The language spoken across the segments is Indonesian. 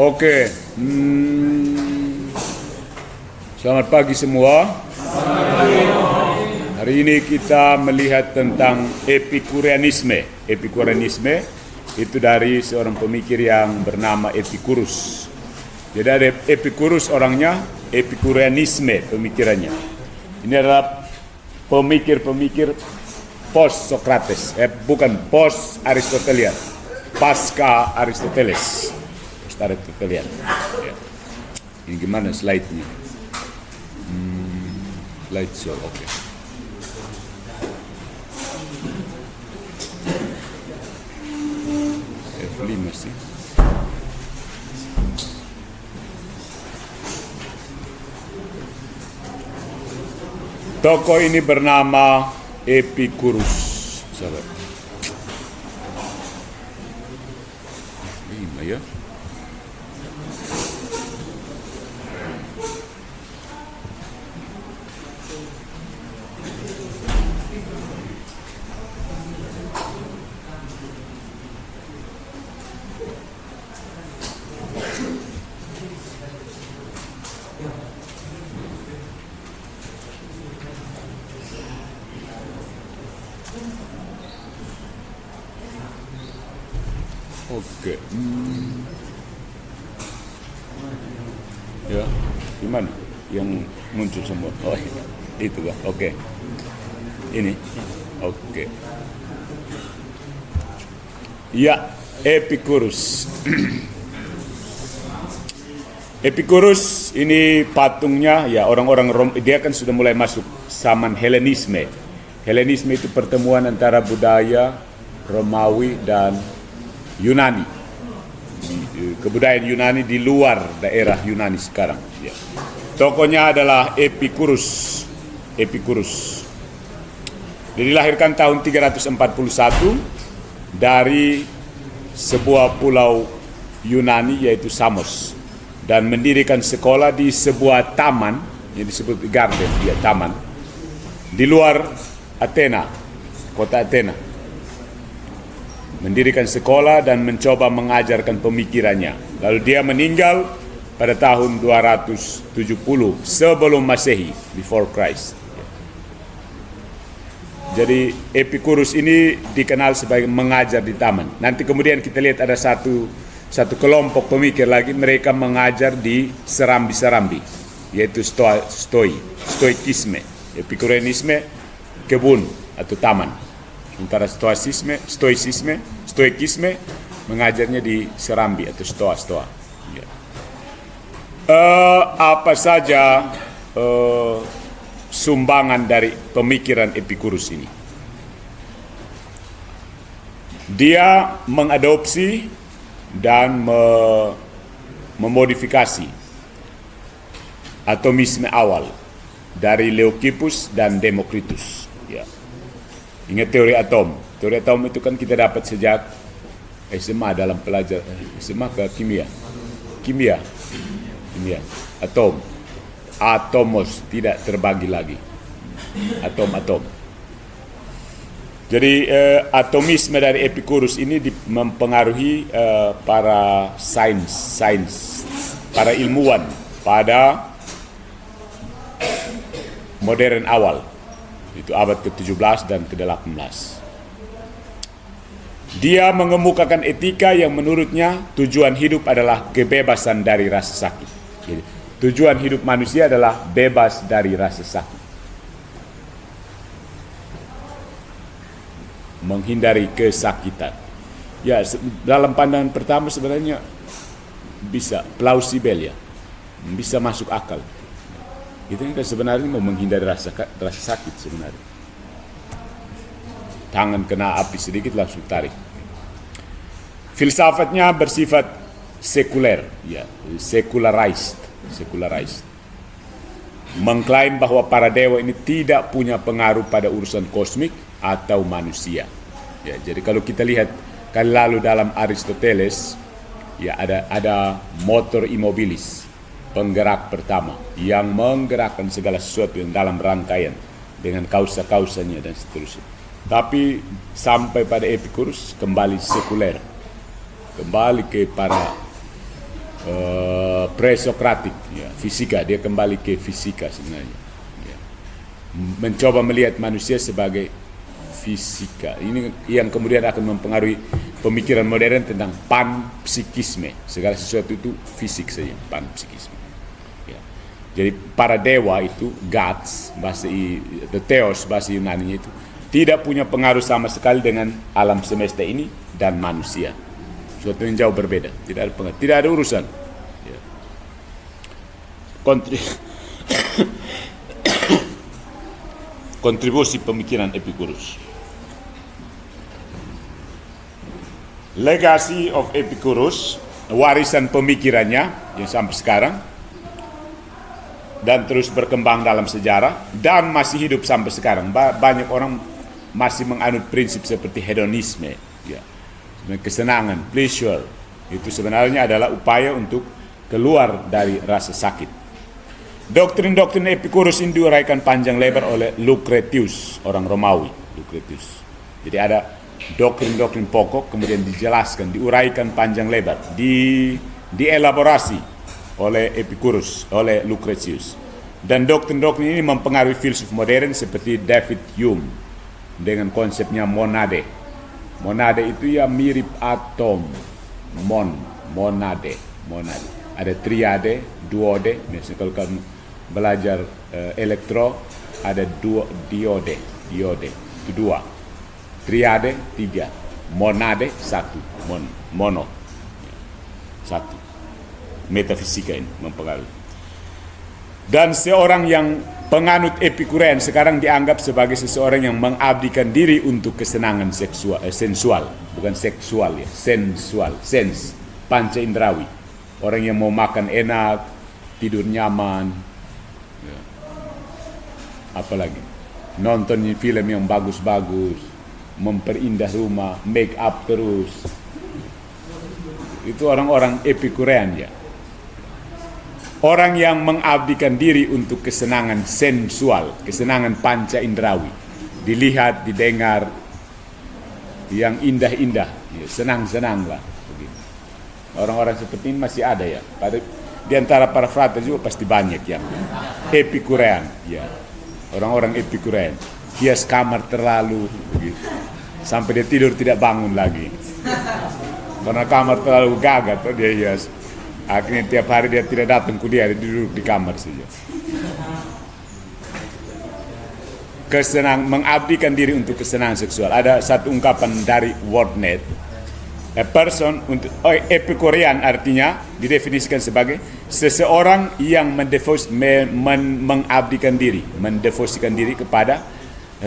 Oke. Selamat pagi semua. Hari ini kita melihat tentang Epikureanisme. Epikureanisme itu dari seorang pemikir yang bernama Epikurus. Jadi ada Epikurus orangnya, Epikureanisme pemikirannya. Ini adalah pemikir-pemikir post Socrates, bukan post Aristotelian, pasca Aristoteles. Aristotelian. Ya. Ini gimana slide-nya? Slideshow, oke. F5 sih. Tokoh ini bernama Epikurus. Sahabat. F5 ya. Oke. Ya, gimana? Yang muncul semua. Oh, itu kan. Oke. Ini. Oke. Ya, Epikurus. Epikurus ini patungnya ya orang-orang Rom, dia kan sudah mulai masuk zaman Helenisme. Helenisme itu pertemuan antara budaya Romawi dan Yunani, kebudayaan Yunani di luar daerah Yunani sekarang. Ya. Tokohnya adalah Epikurus. Epikurus. Dia dilahirkan tahun 341 dari sebuah pulau Yunani yaitu Samos dan mendirikan sekolah di sebuah taman yang disebut garden, ya taman di luar Athena, kota Athena. Mendirikan sekolah dan mencoba mengajarkan pemikirannya. Lalu dia meninggal pada tahun 270 sebelum Masehi, before Christ. Jadi Epikurus ini dikenal sebagai mengajar di taman. Nanti kemudian kita lihat ada satu kelompok pemikir lagi, mereka mengajar di serambi-serambi, yaitu stoikisme. Epikureanisme kebun atau taman. Sementara stoikisme mengajarnya di serambi atau stoa. Ya. Apa saja sumbangan dari pemikiran Epikurus ini? Dia mengadopsi dan memodifikasi atomisme awal dari Leucippus dan Demokritus. Ya. Ingat teori atom. Teori atom itu kan kita dapat sejak SMA dalam pelajaran SMA ke kimia. Kimia. Atom. Atomos, tidak terbagi lagi. Atom. Jadi atomisme dari Epikurus ini mempengaruhi para sains, para ilmuwan pada modern awal. Itu abad ke-17 dan ke-18. Dia mengemukakan etika yang menurutnya tujuan hidup adalah kebebasan dari rasa sakit. Jadi, tujuan hidup manusia adalah bebas dari rasa sakit. Menghindari kesakitan. Ya, dalam pandangan pertama sebenarnya bisa plausibel ya. Bisa masuk akal. Itu kan sebenarnya mau menghindari rasa sakit sebenarnya. Tangan kena api sedikit langsung tarik. Filsafatnya bersifat sekuler, ya, secularized. Mengklaim bahwa para dewa ini tidak punya pengaruh pada urusan kosmik atau manusia. Ya, jadi kalau kita lihat kali lalu dalam Aristoteles, ya ada motor immobilis. Penggerak pertama yang menggerakkan segala sesuatu yang dalam rangkaian dengan kausa-kausanya dan seterusnya. Tapi sampai pada Epikurus kembali sekuler, kembali ke para presokratik, ya, fisika. Dia kembali ke fisika sebenarnya, ya. Mencoba melihat manusia sebagai fisika. Ini yang kemudian akan mempengaruhi pemikiran modern tentang panpsikisme. Segala sesuatu itu fisik saja, panpsikisme. Ya. Jadi para dewa itu, gods, the theos bahasa Yunani itu, tidak punya pengaruh sama sekali dengan alam semesta ini dan manusia. Sesuatu yang jauh berbeda, tidak ada pengaruh, tidak ada urusan. Ya. Kontribusi pemikiran Epicurus. Legacy of Epicurus, warisan pemikirannya yang sampai sekarang dan terus berkembang dalam sejarah dan masih hidup sampai sekarang. Banyak orang masih menganut prinsip seperti hedonisme, ya, kesenangan, pleasure. Itu sebenarnya adalah upaya untuk keluar dari rasa sakit. Doktrin-doktrin Epicurus ini diuraikan panjang lebar oleh Lucretius, orang Romawi. Lucretius. Jadi ada doktrin-doktrin pokok, kemudian dijelaskan, diuraikan panjang lebar, dielaborasi oleh Epicurus, oleh Lucretius. Dan doktrin-doktrin ini mempengaruhi filsuf modern seperti David Hume dengan konsepnya monade. Monade itu ya mirip atom, monade. Ada triade, duode. Misalnya kalau kamu belajar elektro, ada diode, itu dua. Triade 3, monade 1, mono 1. Metafisika ini mempengaruhi. Dan seorang yang penganut Epikurean sekarang dianggap sebagai seseorang yang mengabdikan diri untuk kesenangan sensual, bukan seksual ya, sensual, sens, panca indrawi. Orang yang mau makan enak, tidur nyaman, ya. Apalagi nonton film yang bagus-bagus, memperindah rumah, make up terus. Itu orang-orang Epikurean ya. Orang yang mengabdikan diri untuk kesenangan sensual, kesenangan panca indrawi. Dilihat, didengar, yang indah-indah, ya, senang-senang lah. Orang-orang seperti ini masih ada ya. Di antara para frater juga pasti banyak yang Epikurean ya. Orang-orang Epikurean. Hias kamar terlalu begitu. Sampai dia tidur tidak bangun lagi karena kamar terlalu gagah tuh dia hias. Akhirnya tiap hari dia tidak datang kuliah, dia duduk di kamar saja. Mengabdikan diri untuk kesenangan seksual. Ada satu ungkapan dari WordNet, a person untuk Epikurean artinya didefinisikan sebagai seseorang yang mengabdikan diri, mendevosikan diri kepada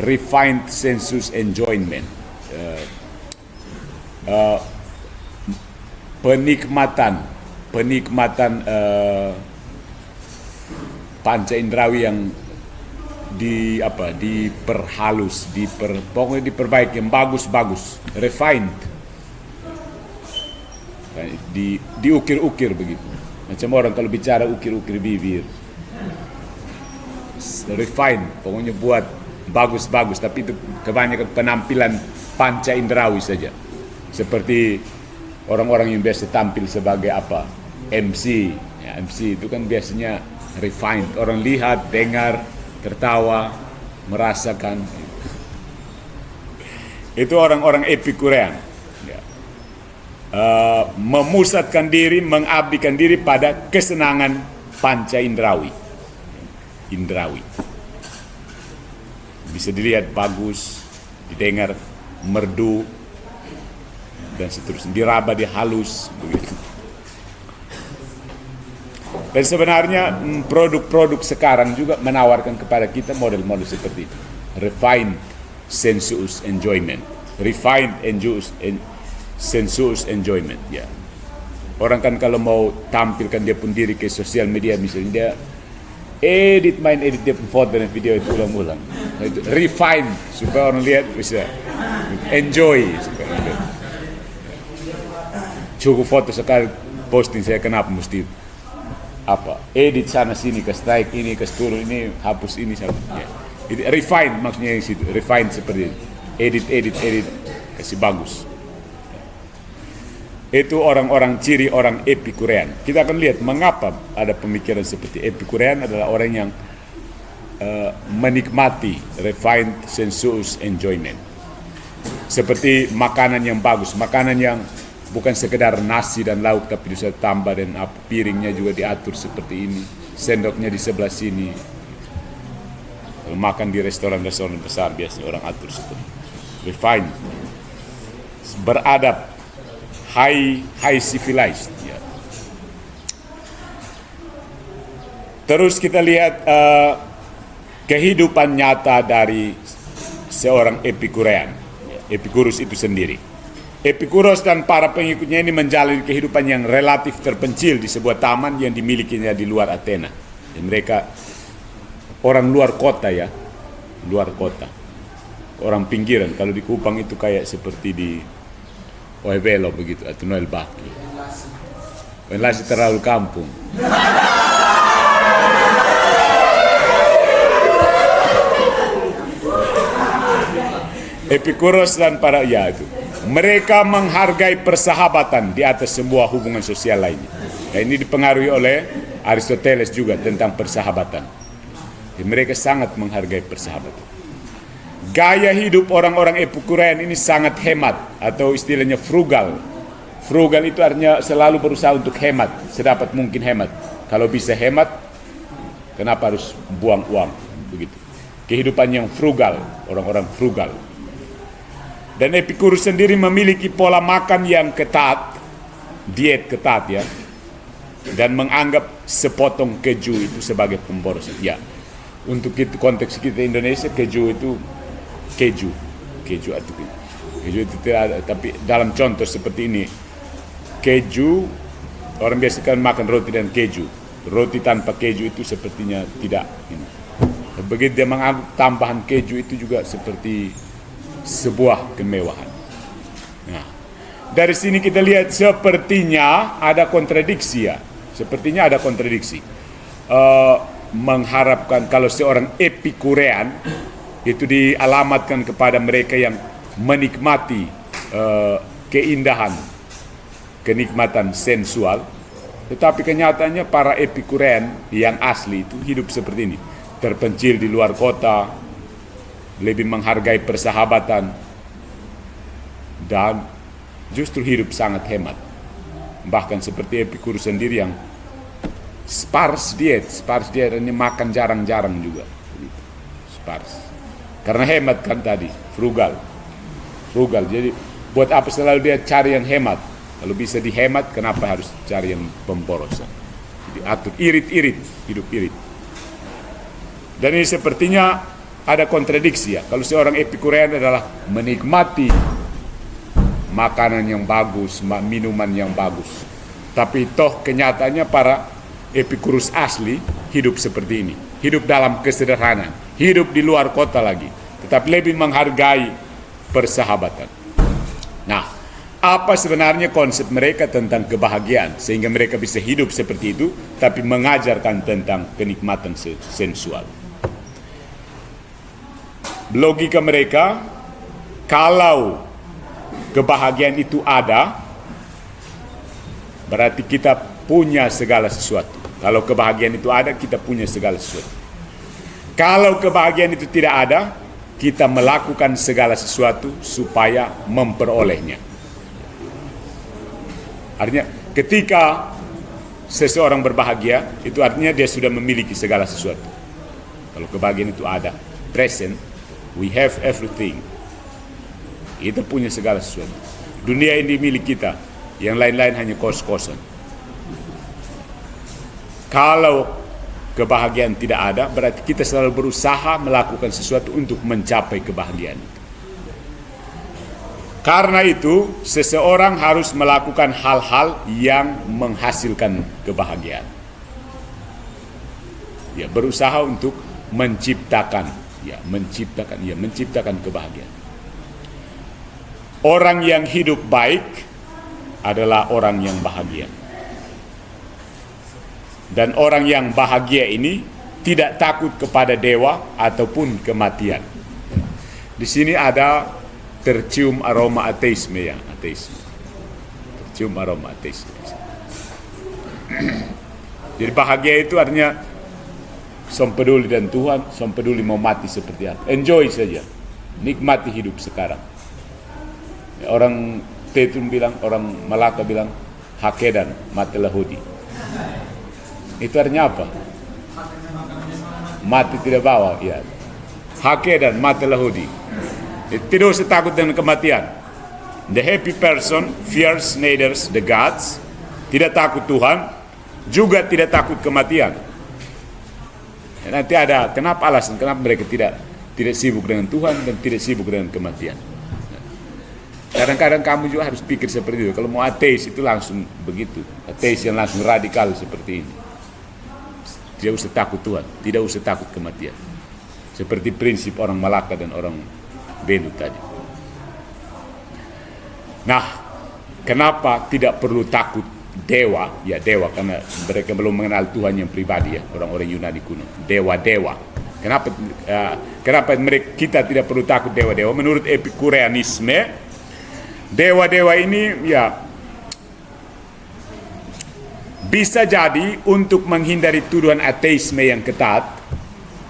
refined sensuous enjoyment, penikmatan panca indrawi yang diperhalus, pokoknya diperbaiki, yang bagus, refined, diukir-ukir begitu. Macam orang kalau bicara ukir-ukir bibir, refined, pokoknya buat bagus-bagus, tapi itu kebanyakan penampilan panca indrawi saja. Seperti orang-orang yang biasa tampil sebagai MC. Ya, MC itu kan biasanya refined. Orang lihat, dengar, tertawa, merasakan. Itu orang-orang Epikurean. Ya. Memusatkan diri, mengabdikan diri pada kesenangan panca indrawi. Bisa dilihat bagus, didengar merdu, dan seterusnya, diraba, dihalus begitu. Dan sebenarnya produk-produk sekarang juga menawarkan kepada kita model-model seperti itu. Refined sensuous enjoyment, sensuous enjoyment ya. Orang kan kalau mau tampilkan dia pun diri ke sosial media, misalnya dia edit dia pun foto dan video itu ulang-ulang. Itu refine supaya orang lihat bisa enjoy. Cukup foto sekali posting, saya kenapa mesti edit sana sini, ke strike ini, ke turun ini, hapus ini, ya. Refine maksudnya yang situ, refine seperti itu. Edit kasih bagus. Itu orang-orang ciri orang Epikurean. Kita akan lihat mengapa ada pemikiran seperti Epikurean adalah orang yang menikmati refined sensuous enjoyment. Seperti makanan yang bagus, makanan yang bukan sekedar nasi dan lauk tapi bisa tambah dan piringnya juga diatur seperti ini, sendoknya di sebelah sini. Kalau makan di restoran-restoran besar biasanya orang atur seperti refined, beradab, high civilized. Ya. Terus kita lihat kehidupan nyata dari seorang Epikurean, Epikurus itu sendiri. Epikurus dan para pengikutnya ini menjalani kehidupan yang relatif terpencil di sebuah taman yang dimilikinya di luar Athena. Dan mereka orang luar kota ya, luar kota, orang pinggiran. Kalau di Kupang itu kayak seperti di Oevelo begitu atau Noel Baki. Penlasi terlalu kampung. Epikuros dan para itu. Mereka menghargai persahabatan di atas sebuah hubungan sosial lainnya. Dan ini dipengaruhi oleh Aristoteles juga tentang persahabatan. Jadi mereka sangat menghargai persahabatan. Gaya hidup orang-orang Epikurean ini sangat hemat atau istilahnya frugal. Frugal itu artinya selalu berusaha untuk hemat, sedapat mungkin hemat. Kalau bisa hemat, kenapa harus buang uang? Begitu. Kehidupan yang frugal, orang-orang frugal. Dan Epikurus sendiri memiliki pola makan yang ketat, diet ketat ya, dan menganggap sepotong keju itu sebagai pemboros. Ya, untuk itu konteks kita Indonesia keju itu keju itu tidak ada. Tapi dalam contoh seperti ini, keju orang biasa kan makan roti dan keju. Roti tanpa keju itu sepertinya tidak. Begitu dia menganggap tambahan keju itu juga seperti sebuah kemewahan. Nah, dari sini kita lihat sepertinya ada kontradiksi ya. Sepertinya ada kontradiksi. Mengharapkan kalau seorang Epikurean itu dialamatkan kepada mereka yang menikmati keindahan, kenikmatan sensual. Tetapi kenyataannya para Epikurean yang asli itu hidup seperti ini. Terpencil di luar kota, lebih menghargai persahabatan, dan justru hidup sangat hemat. Bahkan seperti Epikurus sendiri yang sparse diet ini makan jarang-jarang juga. Sparse. Karena hemat kan tadi, frugal. Jadi buat apa selalu dia cari yang hemat? Kalau bisa dihemat, kenapa harus cari yang pemborosan? Jadi atur, irit, hidup irit. Dan ini sepertinya ada kontradiksi ya. Kalau seorang Epikurean adalah menikmati makanan yang bagus, minuman yang bagus. Tapi toh kenyataannya para Epikurus asli hidup seperti ini. Hidup dalam kesederhanaan. Hidup di luar kota lagi. Tetapi lebih menghargai persahabatan. Nah, apa sebenarnya konsep mereka tentang kebahagiaan? Sehingga mereka bisa hidup seperti itu, tapi mengajarkan tentang kenikmatan sensual. Logika mereka, kalau kebahagiaan itu ada, berarti kita punya segala sesuatu. Kalau kebahagiaan itu ada, kita punya segala sesuatu. Kalau kebahagiaan itu tidak ada, kita melakukan segala sesuatu supaya memperolehnya. Artinya, ketika seseorang berbahagia, itu artinya dia sudah memiliki segala sesuatu. Kalau kebahagiaan itu ada, present, we have everything. Kita punya segala sesuatu. Dunia ini milik kita. Yang lain-lain hanya kos-kosan. Kalau kebahagiaan tidak ada, berarti kita selalu berusaha melakukan sesuatu untuk mencapai kebahagiaan. Karena itu, seseorang harus melakukan hal-hal yang menghasilkan kebahagiaan. Ya, berusaha untuk menciptakan kebahagiaan. Orang yang hidup baik adalah orang yang bahagia. Dan orang yang bahagia ini tidak takut kepada dewa ataupun kematian. Di sini ada tercium aroma ateisme ya, ateisme. cium aroma ateisme. Jadi bahagia itu artinya som peduli dan Tuhan, som peduli mau mati seperti apa. Enjoy saja, nikmati hidup sekarang. Orang Tetun bilang, orang Malaka bilang, hakedan mati lahudi. Itu artinya apa? Mati tidak bawa, ya. Hakedan mati lahudi. Tidak usah takut dengan kematian. The happy person fears neither the gods, tidak takut Tuhan, juga tidak takut kematian. Nanti ada kenapa alasan kenapa mereka tidak sibuk dengan Tuhan dan tidak sibuk dengan kematian. Kadang-kadang kamu juga harus pikir seperti itu. Kalau mau ateis itu langsung begitu, ateis yang langsung radikal seperti ini. Tidak usah takut Tuhan, tidak usah takut kematian. Seperti prinsip orang Malaka dan orang Benu tadi. Nah, kenapa tidak perlu takut dewa? Ya dewa, karena mereka belum mengenal Tuhan yang pribadi ya, orang-orang Yunani kuno. Dewa-dewa. Kenapa kita tidak perlu takut dewa-dewa? Menurut Epikureanisme, dewa-dewa ini ya bisa jadi untuk menghindari tuduhan ateisme yang ketat.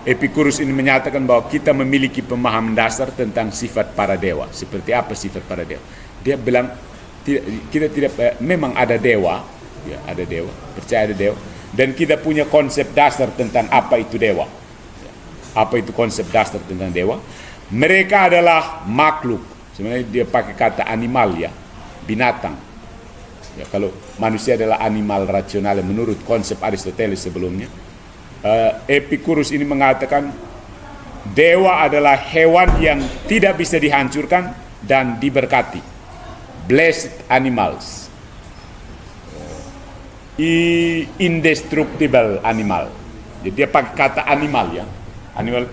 Epikurus ini menyatakan bahwa kita memiliki pemahaman dasar tentang sifat para dewa. Seperti apa sifat para dewa? Dia bilang kita tidak memang ada dewa, ya ada dewa, percaya ada dewa, dan kita punya konsep dasar tentang apa itu dewa. Apa itu konsep dasar tentang dewa? Mereka adalah makhluk. Sebenarnya dia pakai kata animal ya, binatang. Ya, kalau manusia adalah animal rasional menurut konsep Aristoteles sebelumnya. Epikurus ini mengatakan dewa adalah hewan yang tidak bisa dihancurkan dan diberkati. Blessed animals. Indestructible animal. Jadi dia pakai kata animal ya. Animal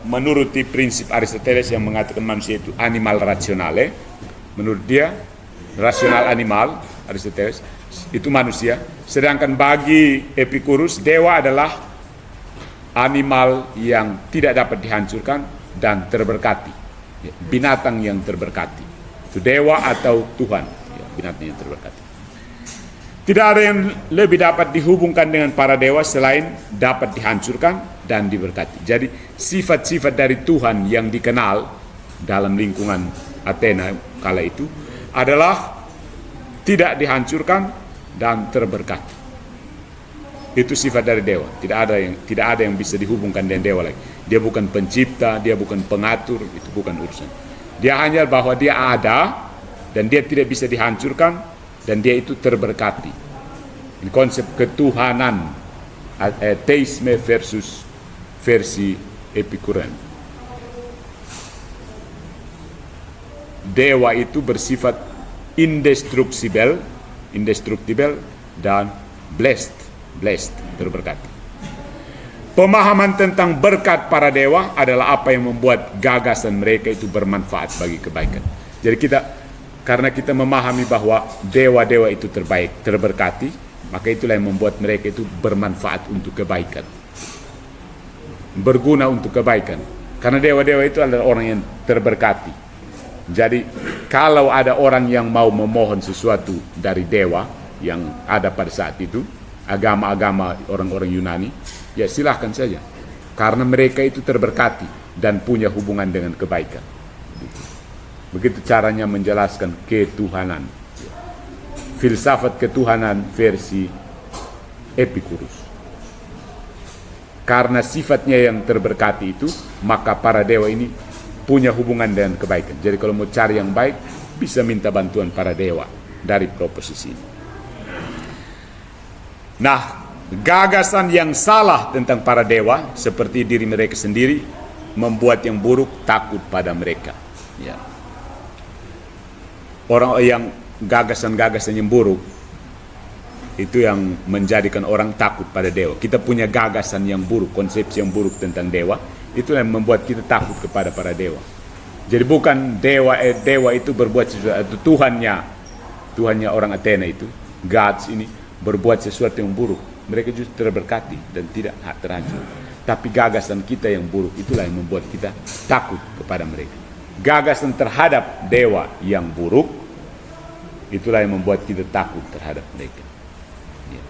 menuruti prinsip Aristoteles yang mengatakan manusia itu animal rasionale. Menurut dia rasional animal Aristoteles itu manusia, sedangkan bagi Epikurus dewa adalah animal yang tidak dapat dihancurkan dan terberkati, binatang yang terberkati. Itu dewa atau Tuhan, binatang yang terberkati. Tidak ada yang lebih dapat dihubungkan dengan para dewa selain dapat dihancurkan dan diberkati. Jadi sifat-sifat dari Tuhan yang dikenal dalam lingkungan Athena kala itu adalah tidak dihancurkan dan terberkati. Itu sifat dari dewa. Tidak ada yang bisa dihubungkan dengan dewa lagi. Dia bukan pencipta, dia bukan pengatur, itu bukan urusan. Dia hanya bahwa dia ada dan dia tidak bisa dihancurkan dan dia itu terberkati. Ini konsep ketuhanan, ateisme versus versi Epikurean. Dewa itu bersifat indestructible dan blessed, terberkati. Pemahaman tentang berkat para dewa adalah apa yang membuat gagasan mereka itu bermanfaat bagi kebaikan. Jadi karena kita memahami bahwa dewa-dewa itu terbaik, terberkati, maka itulah yang membuat mereka itu bermanfaat untuk kebaikan, berguna untuk kebaikan. Karena dewa-dewa itu adalah orang yang terberkati. Jadi kalau ada orang yang mau memohon sesuatu dari dewa yang ada pada saat itu, agama-agama orang-orang Yunani, ya silahkan saja. Karena mereka itu terberkati dan punya hubungan dengan kebaikan. Begitu caranya menjelaskan ketuhanan. Filsafat ketuhanan versi Epikurus. Karena sifatnya yang terberkati itu, maka para dewa ini punya hubungan dengan kebaikan. Jadi kalau mau cari yang baik, bisa minta bantuan para dewa dari proposisi ini. Nah, gagasan yang salah tentang para dewa, seperti diri mereka sendiri, membuat yang buruk takut pada mereka. Ya. Orang yang gagasan-gagasan yang buruk, itu yang menjadikan orang takut pada dewa. Kita punya gagasan yang buruk, konsepsi yang buruk tentang dewa, itu yang membuat kita takut kepada para dewa. Jadi bukan dewa itu berbuat sesuatu, Tuhannya orang Athena itu, gods ini berbuat sesuatu yang buruk. Mereka justru terberkati dan tidak terhancur. Tapi gagasan kita yang buruk itulah yang membuat kita takut kepada mereka. Gagasan terhadap dewa yang buruk Itulah yang membuat kita takut terhadap mereka. Ya.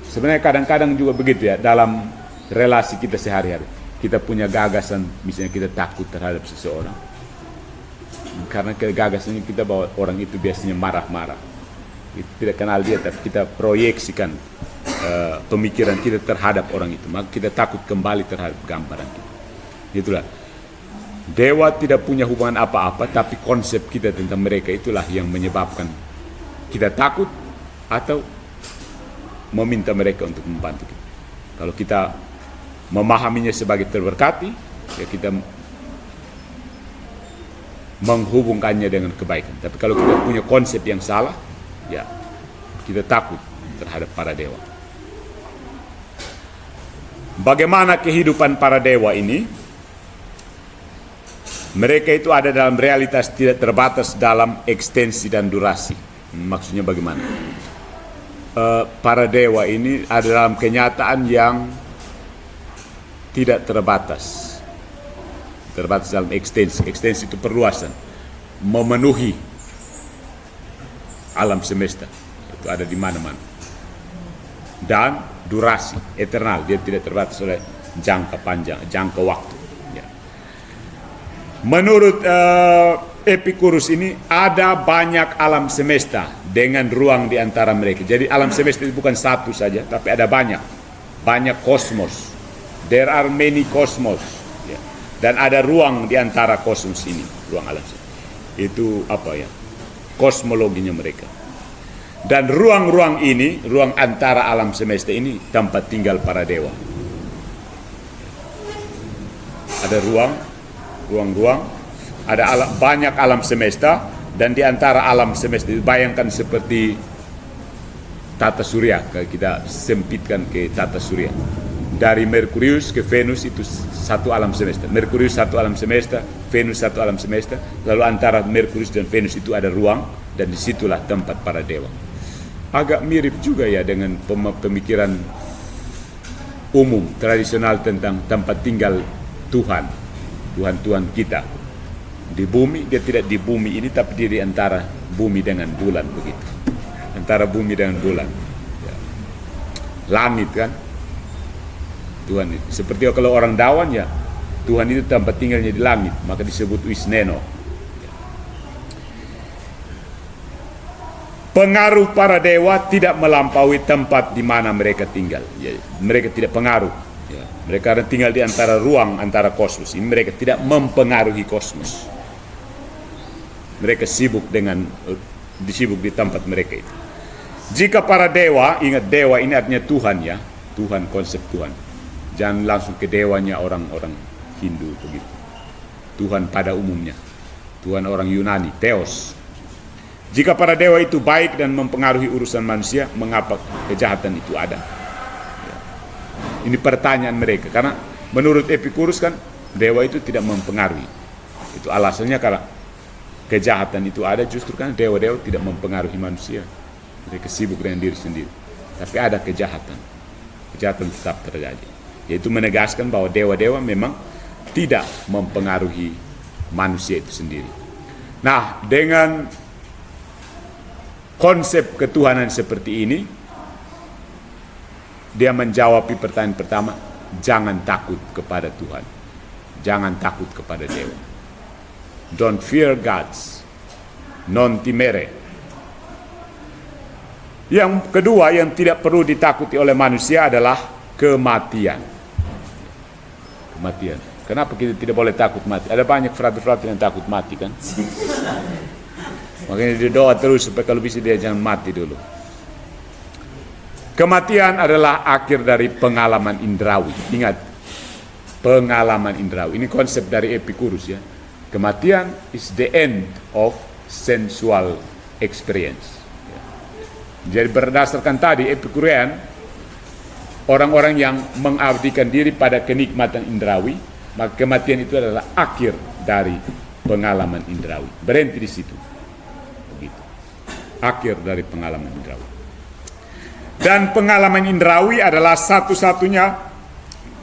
Sebenarnya kadang-kadang juga begitu ya, dalam relasi kita sehari-hari. Kita punya gagasan, misalnya kita takut terhadap seseorang. Karena gagasannya kita bahwa orang itu biasanya marah-marah. Kita tidak kenal dia, tapi kita proyeksikan pemikiran kita terhadap orang itu. Maka kita takut kembali terhadap gambaran kita. Itulah. Dewa tidak punya hubungan apa-apa, tapi konsep kita tentang mereka itulah yang menyebabkan kita takut atau meminta mereka untuk membantu kita. Kalau kita memahaminya sebagai terberkati, ya kita menghubungkannya dengan kebaikan. Tapi kalau kita punya konsep yang salah, ya kita takut terhadap para dewa. Bagaimana kehidupan para dewa ini? Mereka itu ada dalam realitas tidak terbatas dalam ekstensi dan durasi. Maksudnya bagaimana? Para dewa ini ada dalam kenyataan yang tidak terbatas. Terbatas dalam ekstensi. Ekstensi itu perluasan. Memenuhi alam semesta. Itu ada di mana-mana. Dan durasi, eternal. Dia tidak terbatas oleh jangka panjang, jangka waktu. Menurut Epicurus ini ada banyak alam semesta dengan ruang di antara mereka. Jadi alam semesta itu bukan satu saja, tapi ada banyak kosmos. There are many cosmos. Ya. Dan ada ruang di antara kosmos ini, ruang alam semesta. Itu apa ya? Kosmologinya mereka. Dan ruang-ruang ini, ruang antara alam semesta ini tempat tinggal para dewa. Ada ruang, ada banyak alam semesta, dan di antara alam semesta itu bayangkan seperti tata surya, kalau kita sempitkan ke tata surya. Dari Merkurius ke Venus itu satu alam semesta. Merkurius satu alam semesta, Venus satu alam semesta. Lalu antara Merkurius dan Venus itu ada ruang, dan disitulah tempat para dewa. Agak mirip juga ya dengan pemikiran umum tradisional tentang tempat tinggal Tuhan kita di bumi. Dia tidak di bumi ini, tapi dia di antara bumi dengan bulan, begitu. Antara bumi dengan bulan ya. Langit kan Tuhan itu. Seperti kalau orang Dawan ya, Tuhan itu tempat tinggalnya di langit, maka disebut Wisneno ya. Pengaruh para dewa tidak melampaui tempat di mana mereka tinggal ya. Mereka tidak pengaruh ya. Mereka tinggal di antara ruang, antara kosmos ini. Mereka tidak mempengaruhi kosmos. Mereka sibuk di tempat mereka itu. Jika para dewa, ingat dewa ini artinya Tuhan ya. Tuhan, konsep Tuhan. Jangan langsung ke dewanya orang-orang Hindu begitu. Tuhan pada umumnya. Tuhan orang Yunani, Theos. Jika para dewa itu baik dan mempengaruhi urusan manusia, mengapa kejahatan itu ada? Ini pertanyaan mereka, karena menurut Epicurus kan dewa itu tidak mempengaruhi. Itu alasannya karena kejahatan itu ada justru kan dewa-dewa tidak mempengaruhi manusia. Mereka sibuk dengan diri sendiri. Tapi ada kejahatan. Kejahatan tetap terjadi. Yaitu menegaskan bahwa dewa-dewa memang tidak mempengaruhi manusia itu sendiri. Nah, dengan konsep ketuhanan seperti ini, dia menjawab pertanyaan pertama, jangan takut kepada Tuhan. Jangan takut kepada dewa. Don't fear gods. Non timere. Yang kedua yang tidak perlu ditakuti oleh manusia adalah kematian. Kematian. Kenapa kita tidak boleh takut mati? Ada banyak frater-frater yang takut mati kan? Makanya dia doa terus supaya kalau bisa dia jangan mati dulu. Kematian adalah akhir dari pengalaman indrawi. Ingat, pengalaman indrawi. Ini konsep dari Epicurus ya. Kematian is the end of sensual experience. Jadi berdasarkan tadi Epikurean, orang-orang yang mengabdikan diri pada kenikmatan indrawi, maka kematian itu adalah akhir dari pengalaman indrawi. Berhenti di situ. Begitu. Akhir dari pengalaman indrawi. Dan pengalaman indrawi adalah satu-satunya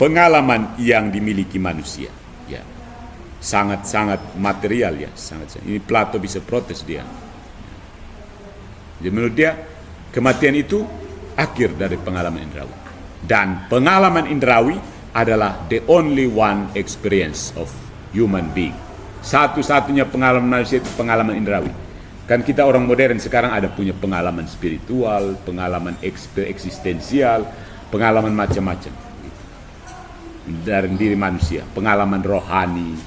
pengalaman yang dimiliki manusia. Ya, sangat-sangat material ya, sangat. Ini Plato bisa protes dia. Jadi menurut dia kematian itu akhir dari pengalaman indrawi. Dan pengalaman indrawi adalah the only one experience of human being. Satu-satunya pengalaman manusia itu pengalaman indrawi. Kan kita orang modern sekarang ada punya pengalaman spiritual, pengalaman eksistensial, pengalaman macam-macam dari diri manusia, pengalaman rohani.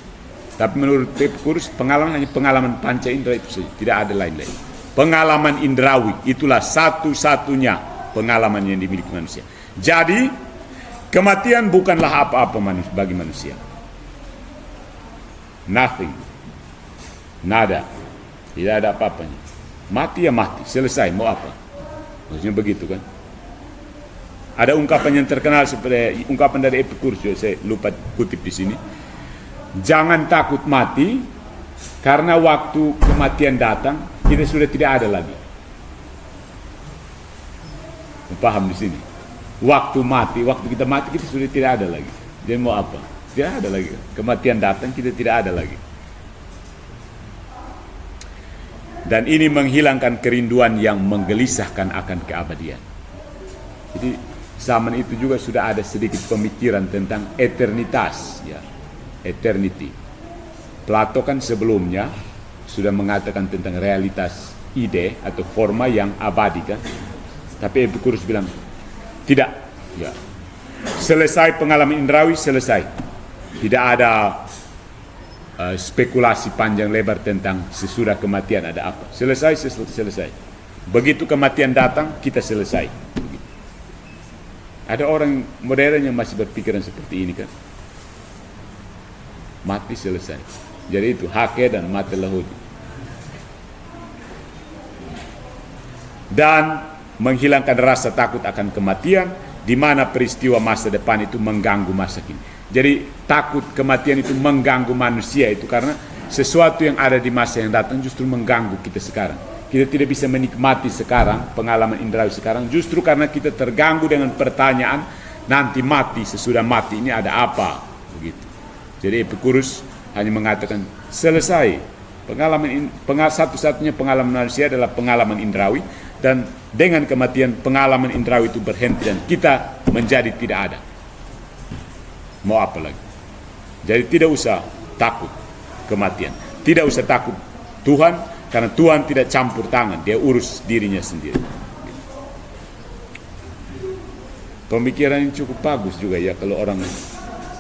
Tapi menurut Epicurus pengalaman hanya pengalaman panca indera itu saja, tidak ada lain-lain. Pengalaman indrawi itulah satu-satunya pengalaman yang dimiliki manusia. Jadi kematian bukanlah apa-apa bagi manusia. Nothing, nada, tidak ada apa-apanya. Mati ya mati, selesai, mau apa? Maksudnya begitu kan? Ada ungkapan yang terkenal seperti ungkapan dari Epicurus, saya lupa kutip di sini. Jangan takut mati, karena waktu kematian datang kita sudah tidak ada lagi. Paham di sini? Waktu mati, waktu kita mati kita sudah tidak ada lagi. Jadi mau apa? Tidak ada lagi. Kematian datang kita tidak ada lagi. Dan ini menghilangkan kerinduan yang menggelisahkan akan keabadian. Jadi zaman itu juga sudah ada sedikit pemikiran tentang eternitas, ya, eternity. Plato kan sebelumnya sudah mengatakan tentang realitas ide atau forma yang abadi kan. Tapi Epicurus bilang tidak, ya. Selesai pengalaman indrawi, selesai. Tidak ada spekulasi panjang lebar tentang sesudah kematian ada apa. Selesai. Begitu kematian datang, kita selesai. Begitu. Ada orang modern yang masih berpikiran seperti ini kan. Mati selesai. Jadi itu hake dan mati lahud. Dan menghilangkan rasa takut akan kematian, di mana peristiwa masa depan itu mengganggu masa kini. Jadi takut kematian itu mengganggu manusia itu karena sesuatu yang ada di masa yang datang justru mengganggu kita sekarang. Kita tidak bisa menikmati sekarang pengalaman indrawi sekarang justru karena kita terganggu dengan pertanyaan nanti mati, sesudah mati ini ada apa, begitu. Jadi Epicurus hanya mengatakan selesai satu-satunya pengalaman manusia adalah pengalaman indrawi, dan dengan kematian pengalaman indrawi itu berhenti dan kita menjadi tidak ada. Mau apa lagi? Jadi tidak usah takut kematian, tidak usah takut Tuhan, karena Tuhan tidak campur tangan, dia urus dirinya sendiri. Pemikiran yang cukup bagus juga ya kalau orang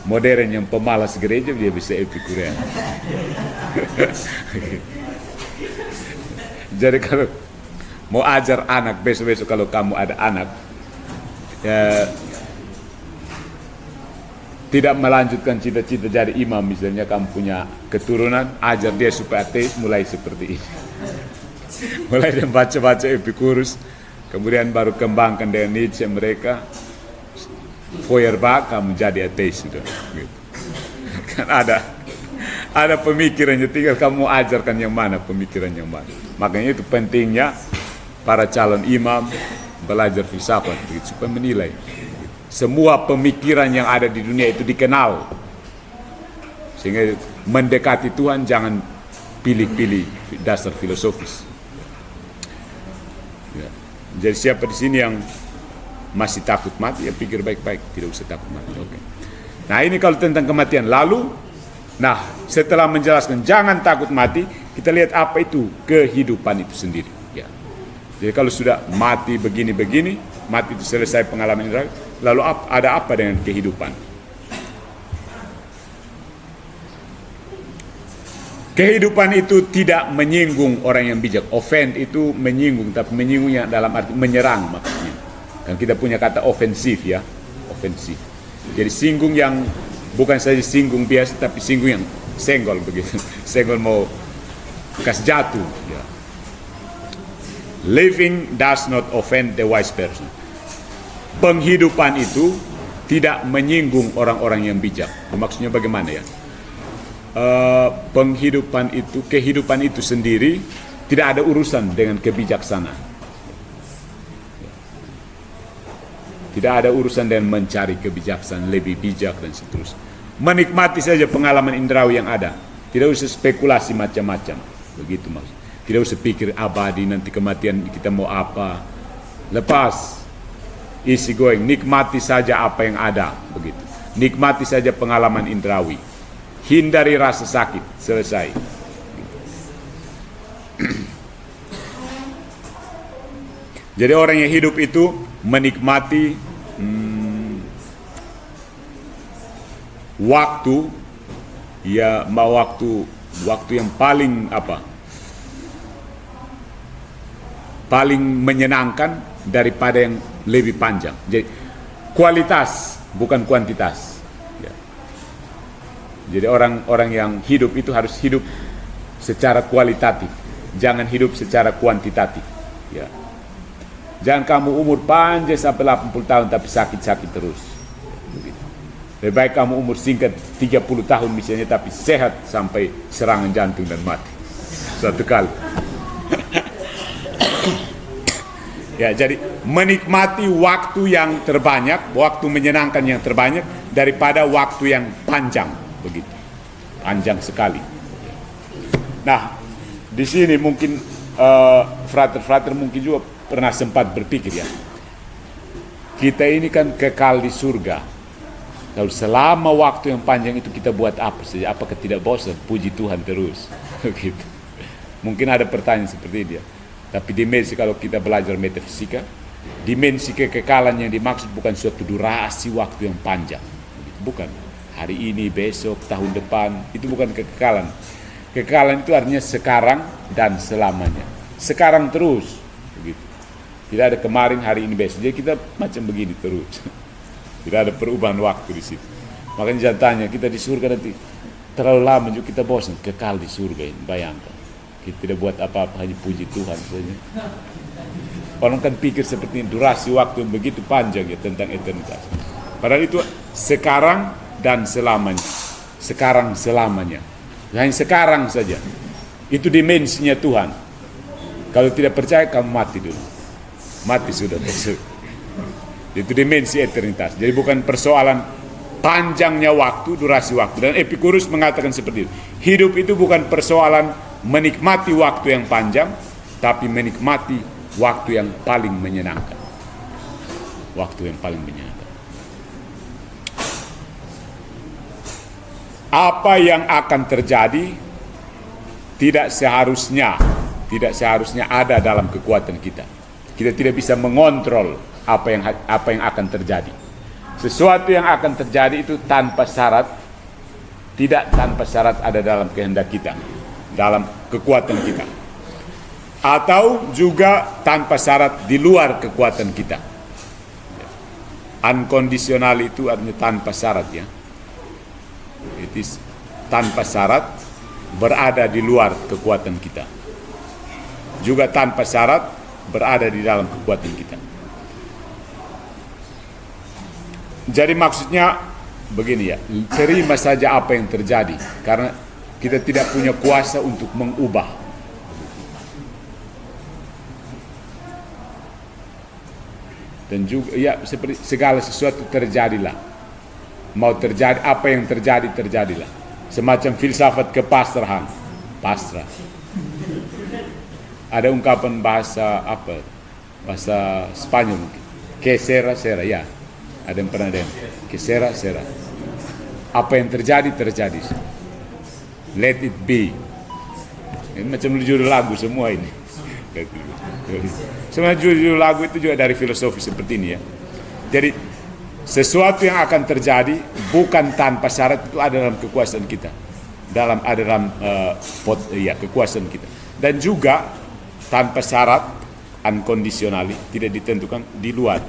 modern yang pemalas gereja dia bisa epikurean. Jadi kalau mau ajar anak besok-besok kalau kamu ada anak ya, tidak melanjutkan cita-cita jadi imam, misalnya kamu punya keturunan, ajar dia supaya ateis mulai seperti ini. Mulai dia baca-baca Epicurus, kemudian baru kembangkan dengan Nietzsche mereka, Feuerbach, kamu jadi ateis sudah. Gitu. Kan ada pemikirannya, tinggal kamu ajarkan yang mana pemikiran yang mana. Makanya itu pentingnya para calon imam belajar filsafat begitu, supaya menilai. Semua pemikiran yang ada di dunia itu dikenal. Sehingga mendekati Tuhan jangan pilih-pilih dasar filosofis. Ya. Jadi siapa di sini yang masih takut mati, ya pikir baik-baik, tidak usah takut mati. Oke. Nah ini kalau tentang kematian. Lalu, nah setelah menjelaskan jangan takut mati, kita lihat apa itu kehidupan itu sendiri. Ya. Jadi kalau sudah mati begini-begini, mati itu selesai pengalaman indrawi, lalu ada apa dengan kehidupan? Kehidupan itu tidak menyinggung orang yang bijak. Offend itu menyinggung, tapi menyinggungnya dalam arti menyerang maksudnya. Kan kita punya kata ofensif ya, ofensif. Jadi singgung yang bukan saja singgung biasa, tapi singgung yang senggol begitu. Senggol mau kasih jatuh. Ya. Living does not offend the wise person. Penghidupan itu tidak menyinggung orang-orang yang bijak. Maksudnya bagaimana ya? Kehidupan itu sendiri tidak ada urusan dengan kebijaksanaan. Tidak ada urusan dengan mencari kebijaksanaan, lebih bijak dan seterusnya. Menikmati saja pengalaman indrawi yang ada. Tidak usah spekulasi macam-macam. Begitu maksudnya. Tidak usah pikir abadi, nanti kematian kita mau apa. Lepas, easy going, nikmati saja apa yang ada, begitu. Nikmati saja pengalaman indrawi. Hindari rasa sakit, selesai. Jadi orang yang hidup itu menikmati waktu, ya, waktu yang paling paling menyenangkan daripada yang lebih panjang. Jadi kualitas bukan kuantitas. Ya. Jadi orang yang hidup itu harus hidup secara kualitatif, jangan hidup secara kuantitatif. Ya. Jangan kamu umur panjang sampai 80 tahun tapi sakit-sakit terus. Begitu. Lebih baik kamu umur singkat 30 tahun misalnya tapi sehat sampai serangan jantung dan mati satu kali. Ya, jadi menikmati waktu yang terbanyak, waktu menyenangkan yang terbanyak daripada waktu yang panjang, begitu. Panjang sekali. Nah, di sini mungkin frater-frater mungkin juga pernah sempat berpikir ya. Kita ini kan kekal di surga. Lalu selama waktu yang panjang itu kita buat apa saja? Apakah tidak bosan? Puji Tuhan terus. Begitu. Mungkin ada pertanyaan seperti dia. Tapi dimensi kalau kita belajar metafisika, dimensi kekekalan yang dimaksud bukan suatu durasi waktu yang panjang. Bukan. Hari ini, besok, tahun depan, itu bukan kekekalan. Kekekalan itu artinya sekarang dan selamanya. Sekarang terus. Begitu. Tidak ada kemarin, hari ini, besok. Jadi kita macam begini terus. Tidak ada perubahan waktu di situ. Makanya jangan tanya, kita di surga nanti terlalu lama juga kita bosan. Kekal di surga ini, bayangkan. Kita tidak buat apa-apa, hanya puji Tuhan saja. Orang kan pikir seperti ini, durasi waktu yang begitu panjang ya tentang eternitas. Padahal itu sekarang dan selamanya. Sekarang selamanya. Hanya sekarang saja. Itu dimensinya Tuhan. Kalau tidak percaya, kamu mati dulu. Mati sudah besok. Itu dimensi eternitas. Jadi bukan persoalan panjangnya waktu, durasi waktu. Dan Epicurus mengatakan seperti itu. Hidup itu bukan persoalan menikmati waktu yang panjang, tapi menikmati waktu yang paling menyenangkan. Waktu yang paling menyenangkan. Apa yang akan terjadi tidak seharusnya ada dalam kekuatan kita. Kita tidak bisa mengontrol apa yang akan terjadi. Sesuatu yang akan terjadi itu tanpa syarat, tidak tanpa syarat ada dalam kehendak kita, dalam kekuatan kita, atau juga tanpa syarat di luar kekuatan kita. Unconditional itu artinya tanpa syarat ya. It is tanpa syarat, berada di luar kekuatan kita. Juga tanpa syarat berada di dalam kekuatan kita. Jadi maksudnya begini ya, terima saja apa yang terjadi karena kita tidak punya kuasa untuk mengubah. Dan juga ya seperti segala sesuatu terjadilah. Mau terjadi apa yang terjadi terjadilah. Semacam filsafat kepastrahan, pasrah. Ada ungkapan bahasa apa? Bahasa Spanyol mungkin. Que sera sera ya. Ada yang pernah dengar. Que sera sera. Apa yang terjadi terjadi. Let it be. Ini macam judul lagu semua ini. Sebenarnya judul lagu itu juga dari filosofi seperti ini ya. Jadi sesuatu yang akan terjadi bukan tanpa syarat itu ada dalam kekuasaan kita. Ada dalam kekuasaan kita. Dan juga tanpa syarat, unconditionally, tidak ditentukan di luar.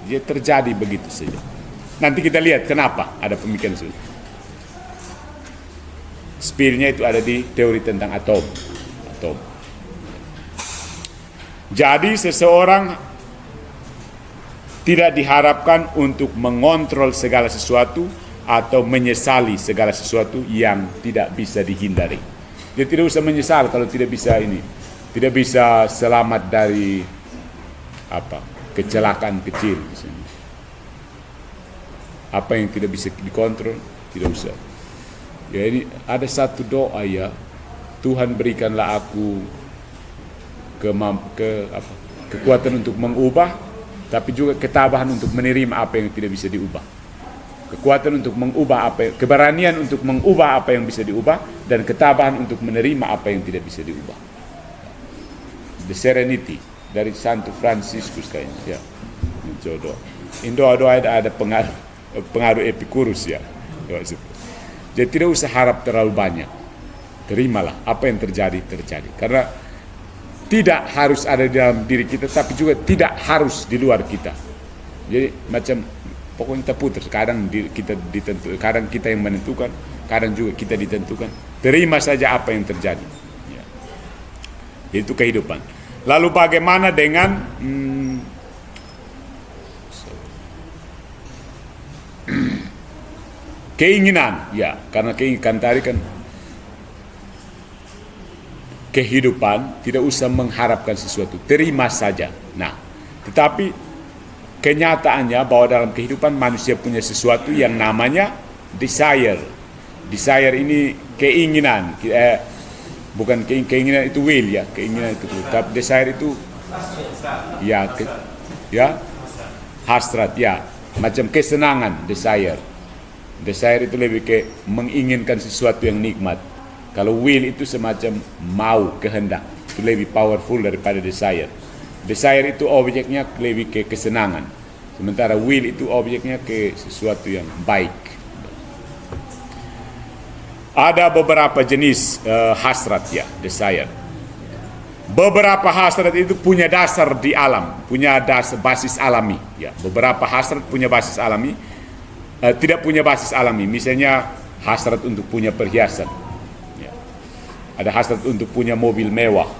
Dia terjadi begitu saja. Nanti kita lihat kenapa ada pemikiran seperti itu. Spirnya itu ada di teori tentang atom. Jadi seseorang tidak diharapkan untuk mengontrol segala sesuatu atau menyesali segala sesuatu yang tidak bisa dihindari. Dia tidak usah menyesal kalau tidak bisa tidak bisa selamat dari kecelakaan kecil misalnya. Apa yang tidak bisa dikontrol tidak usah. Ya ini ada satu doa ya, Tuhan berikanlah aku kekuatan untuk mengubah, tapi juga ketabahan untuk menerima apa yang tidak bisa diubah. Kekuatan untuk mengubah keberanian untuk mengubah apa yang bisa diubah, dan ketabahan untuk menerima apa yang tidak bisa diubah. The Serenity dari Santo Franciscus kayaknya, ya. Jodoh. Doa-doa ada pengaruh Epicurus, ya. Jadi tidak usah harap terlalu banyak. Terimalah apa yang terjadi. Karena tidak harus ada di dalam diri kita, tapi juga tidak harus di luar kita. Jadi macam pokoknya terputar. Kadang kita ditentukan, kadang kita yang menentukan, kadang juga kita ditentukan. Terima saja apa yang terjadi. Ya. Itu kehidupan. Lalu bagaimana dengan keinginan? Ya, karena keinginan tadi kan kehidupan tidak usah mengharapkan sesuatu, terima saja. Nah, tetapi kenyataannya bahwa dalam kehidupan manusia punya sesuatu yang namanya desire. Desire ini keinginan, bukan keinginan itu will, ya, keinginan itu. Tapi desire itu hasrat, ya, macam kesenangan. Desire itu lebih ke menginginkan sesuatu yang nikmat. Kalau will itu semacam mau, kehendak, itu lebih powerful daripada desire. Desire itu objeknya lebih ke kesenangan, sementara will itu objeknya ke sesuatu yang baik. Ada beberapa jenis hasrat, ya, desire. Beberapa hasrat itu punya dasar di alam, punya dasar basis alami, ya. Beberapa hasrat punya basis alami, tidak punya basis alami. Misalnya hasrat untuk punya perhiasan, ya. Ada hasrat untuk punya mobil mewah.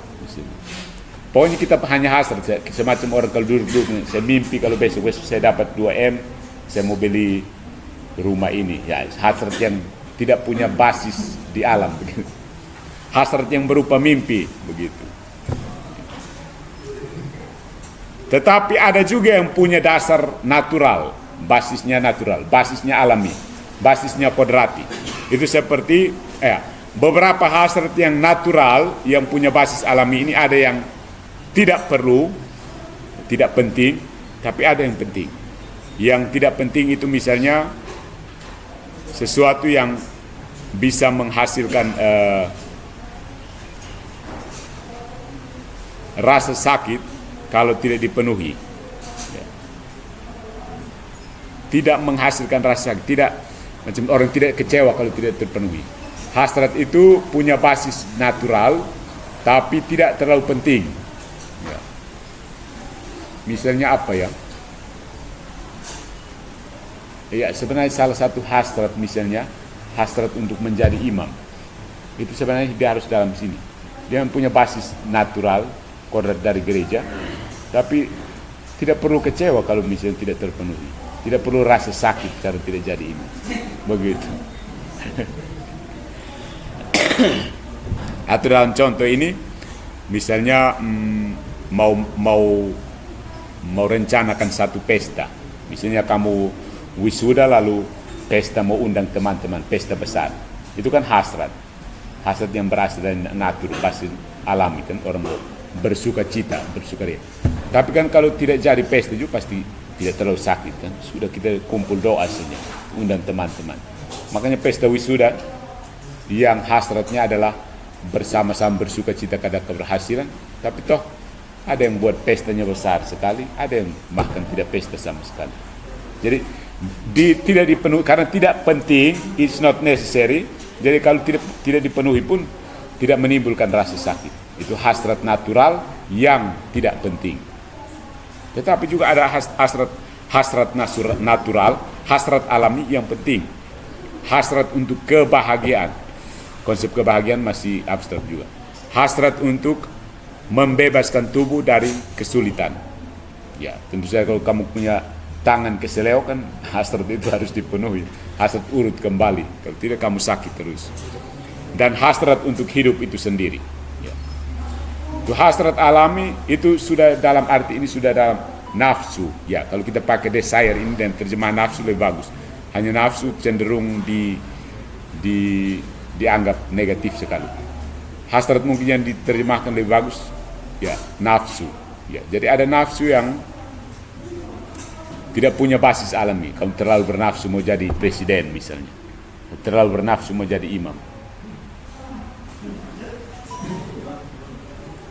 Pokoknya kita hanya hasrat, semacam orang kalau duduk, saya mimpi kalau besok saya dapat 2M, saya mau beli rumah ini, ya. Hasrat yang tidak punya basis di alam, begitu. Hasrat yang berupa mimpi, begitu. Tetapi ada juga yang punya dasar natural, basisnya alami, basisnya kodrati. Itu seperti beberapa hasrat yang natural yang punya basis alami ini, ada yang tidak perlu, tidak penting, tapi ada yang penting. Yang tidak penting itu misalnya sesuatu yang bisa menghasilkan rasa sakit kalau tidak dipenuhi. Tidak menghasilkan rasa sakit, tidak, macam orang tidak kecewa kalau tidak terpenuhi. Hasrat itu punya basis natural, tapi tidak terlalu penting. Ya. Misalnya apa, ya? Ya, sebenarnya salah satu hasrat, misalnya hasrat untuk menjadi imam, itu sebenarnya dia harus dalam sini. Dia punya basis natural, kodrat dari gereja, tapi tidak perlu kecewa kalau misalnya tidak terpenuhi. Tidak perlu rasa sakit karena tidak jadi imam. Begitu. Atau dalam contoh ini, misalnya mau rencanakan satu pesta. Misalnya kamu wisuda lalu pesta mau undang teman-teman, pesta besar. Itu kan hasrat. Hasrat yang berasal dari natur, basis alami, kan orang bersuka cita, bersukaria. Tapi kan kalau tidak jadi pesta juga pasti tidak terlalu sakit, kan. Sudah kita kumpul doa saja, undang teman-teman. Makanya pesta wisuda yang hasratnya adalah bersama-sama bersuka cita karena keberhasilan, tapi toh ada yang buat pestanya besar sekali, ada yang bahkan tidak pesta sama sekali. Jadi tidak dipenuhi karena tidak penting, it's not necessary. Jadi kalau tidak dipenuhi pun tidak menimbulkan rasa sakit. Itu hasrat natural yang tidak penting. Tetapi juga ada hasrat natural, hasrat alami yang penting. Hasrat untuk kebahagiaan. Konsep kebahagiaan masih abstrak juga. Hasrat untuk membebaskan tubuh dari kesulitan. Ya, tentu saja kalau kamu punya tangan keseleo, kan hasrat itu harus dipenuhi. Hasrat urut kembali, kalau tidak kamu sakit terus. Dan hasrat untuk hidup itu sendiri. Ya. Itu hasrat alami, itu sudah dalam arti ini sudah dalam nafsu. Ya, kalau kita pakai desire ini dan terjemah nafsu lebih bagus. Hanya nafsu cenderung dianggap negatif sekali. Hasrat mungkin yang diterjemahkan lebih bagus ya nafsu. Ya, jadi ada nafsu yang tidak punya basis alami. Kamu terlalu bernafsu mau jadi presiden misalnya, terlalu bernafsu mau jadi imam.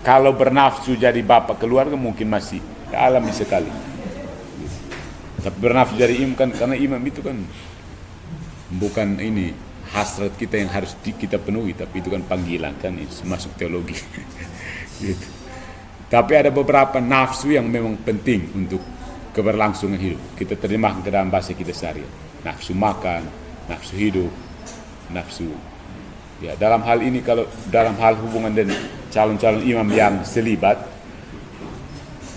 Kalau bernafsu jadi bapak keluarga mungkin masih alami sekali. Tapi bernafsu jadi imam kan, karena imam itu kan bukan ini hasrat kita yang harus kita penuhi, tapi itu kan panggilan, kan itu masuk teologi. Gitu. Tapi ada beberapa nafsu yang memang penting untuk keberlangsungan hidup. Kita terjemahkan ke dalam bahasa kita sehari. Nafsu makan, nafsu hidup, nafsu. Ya, dalam hal ini, kalau dalam hal hubungan dengan calon-calon imam yang selibat,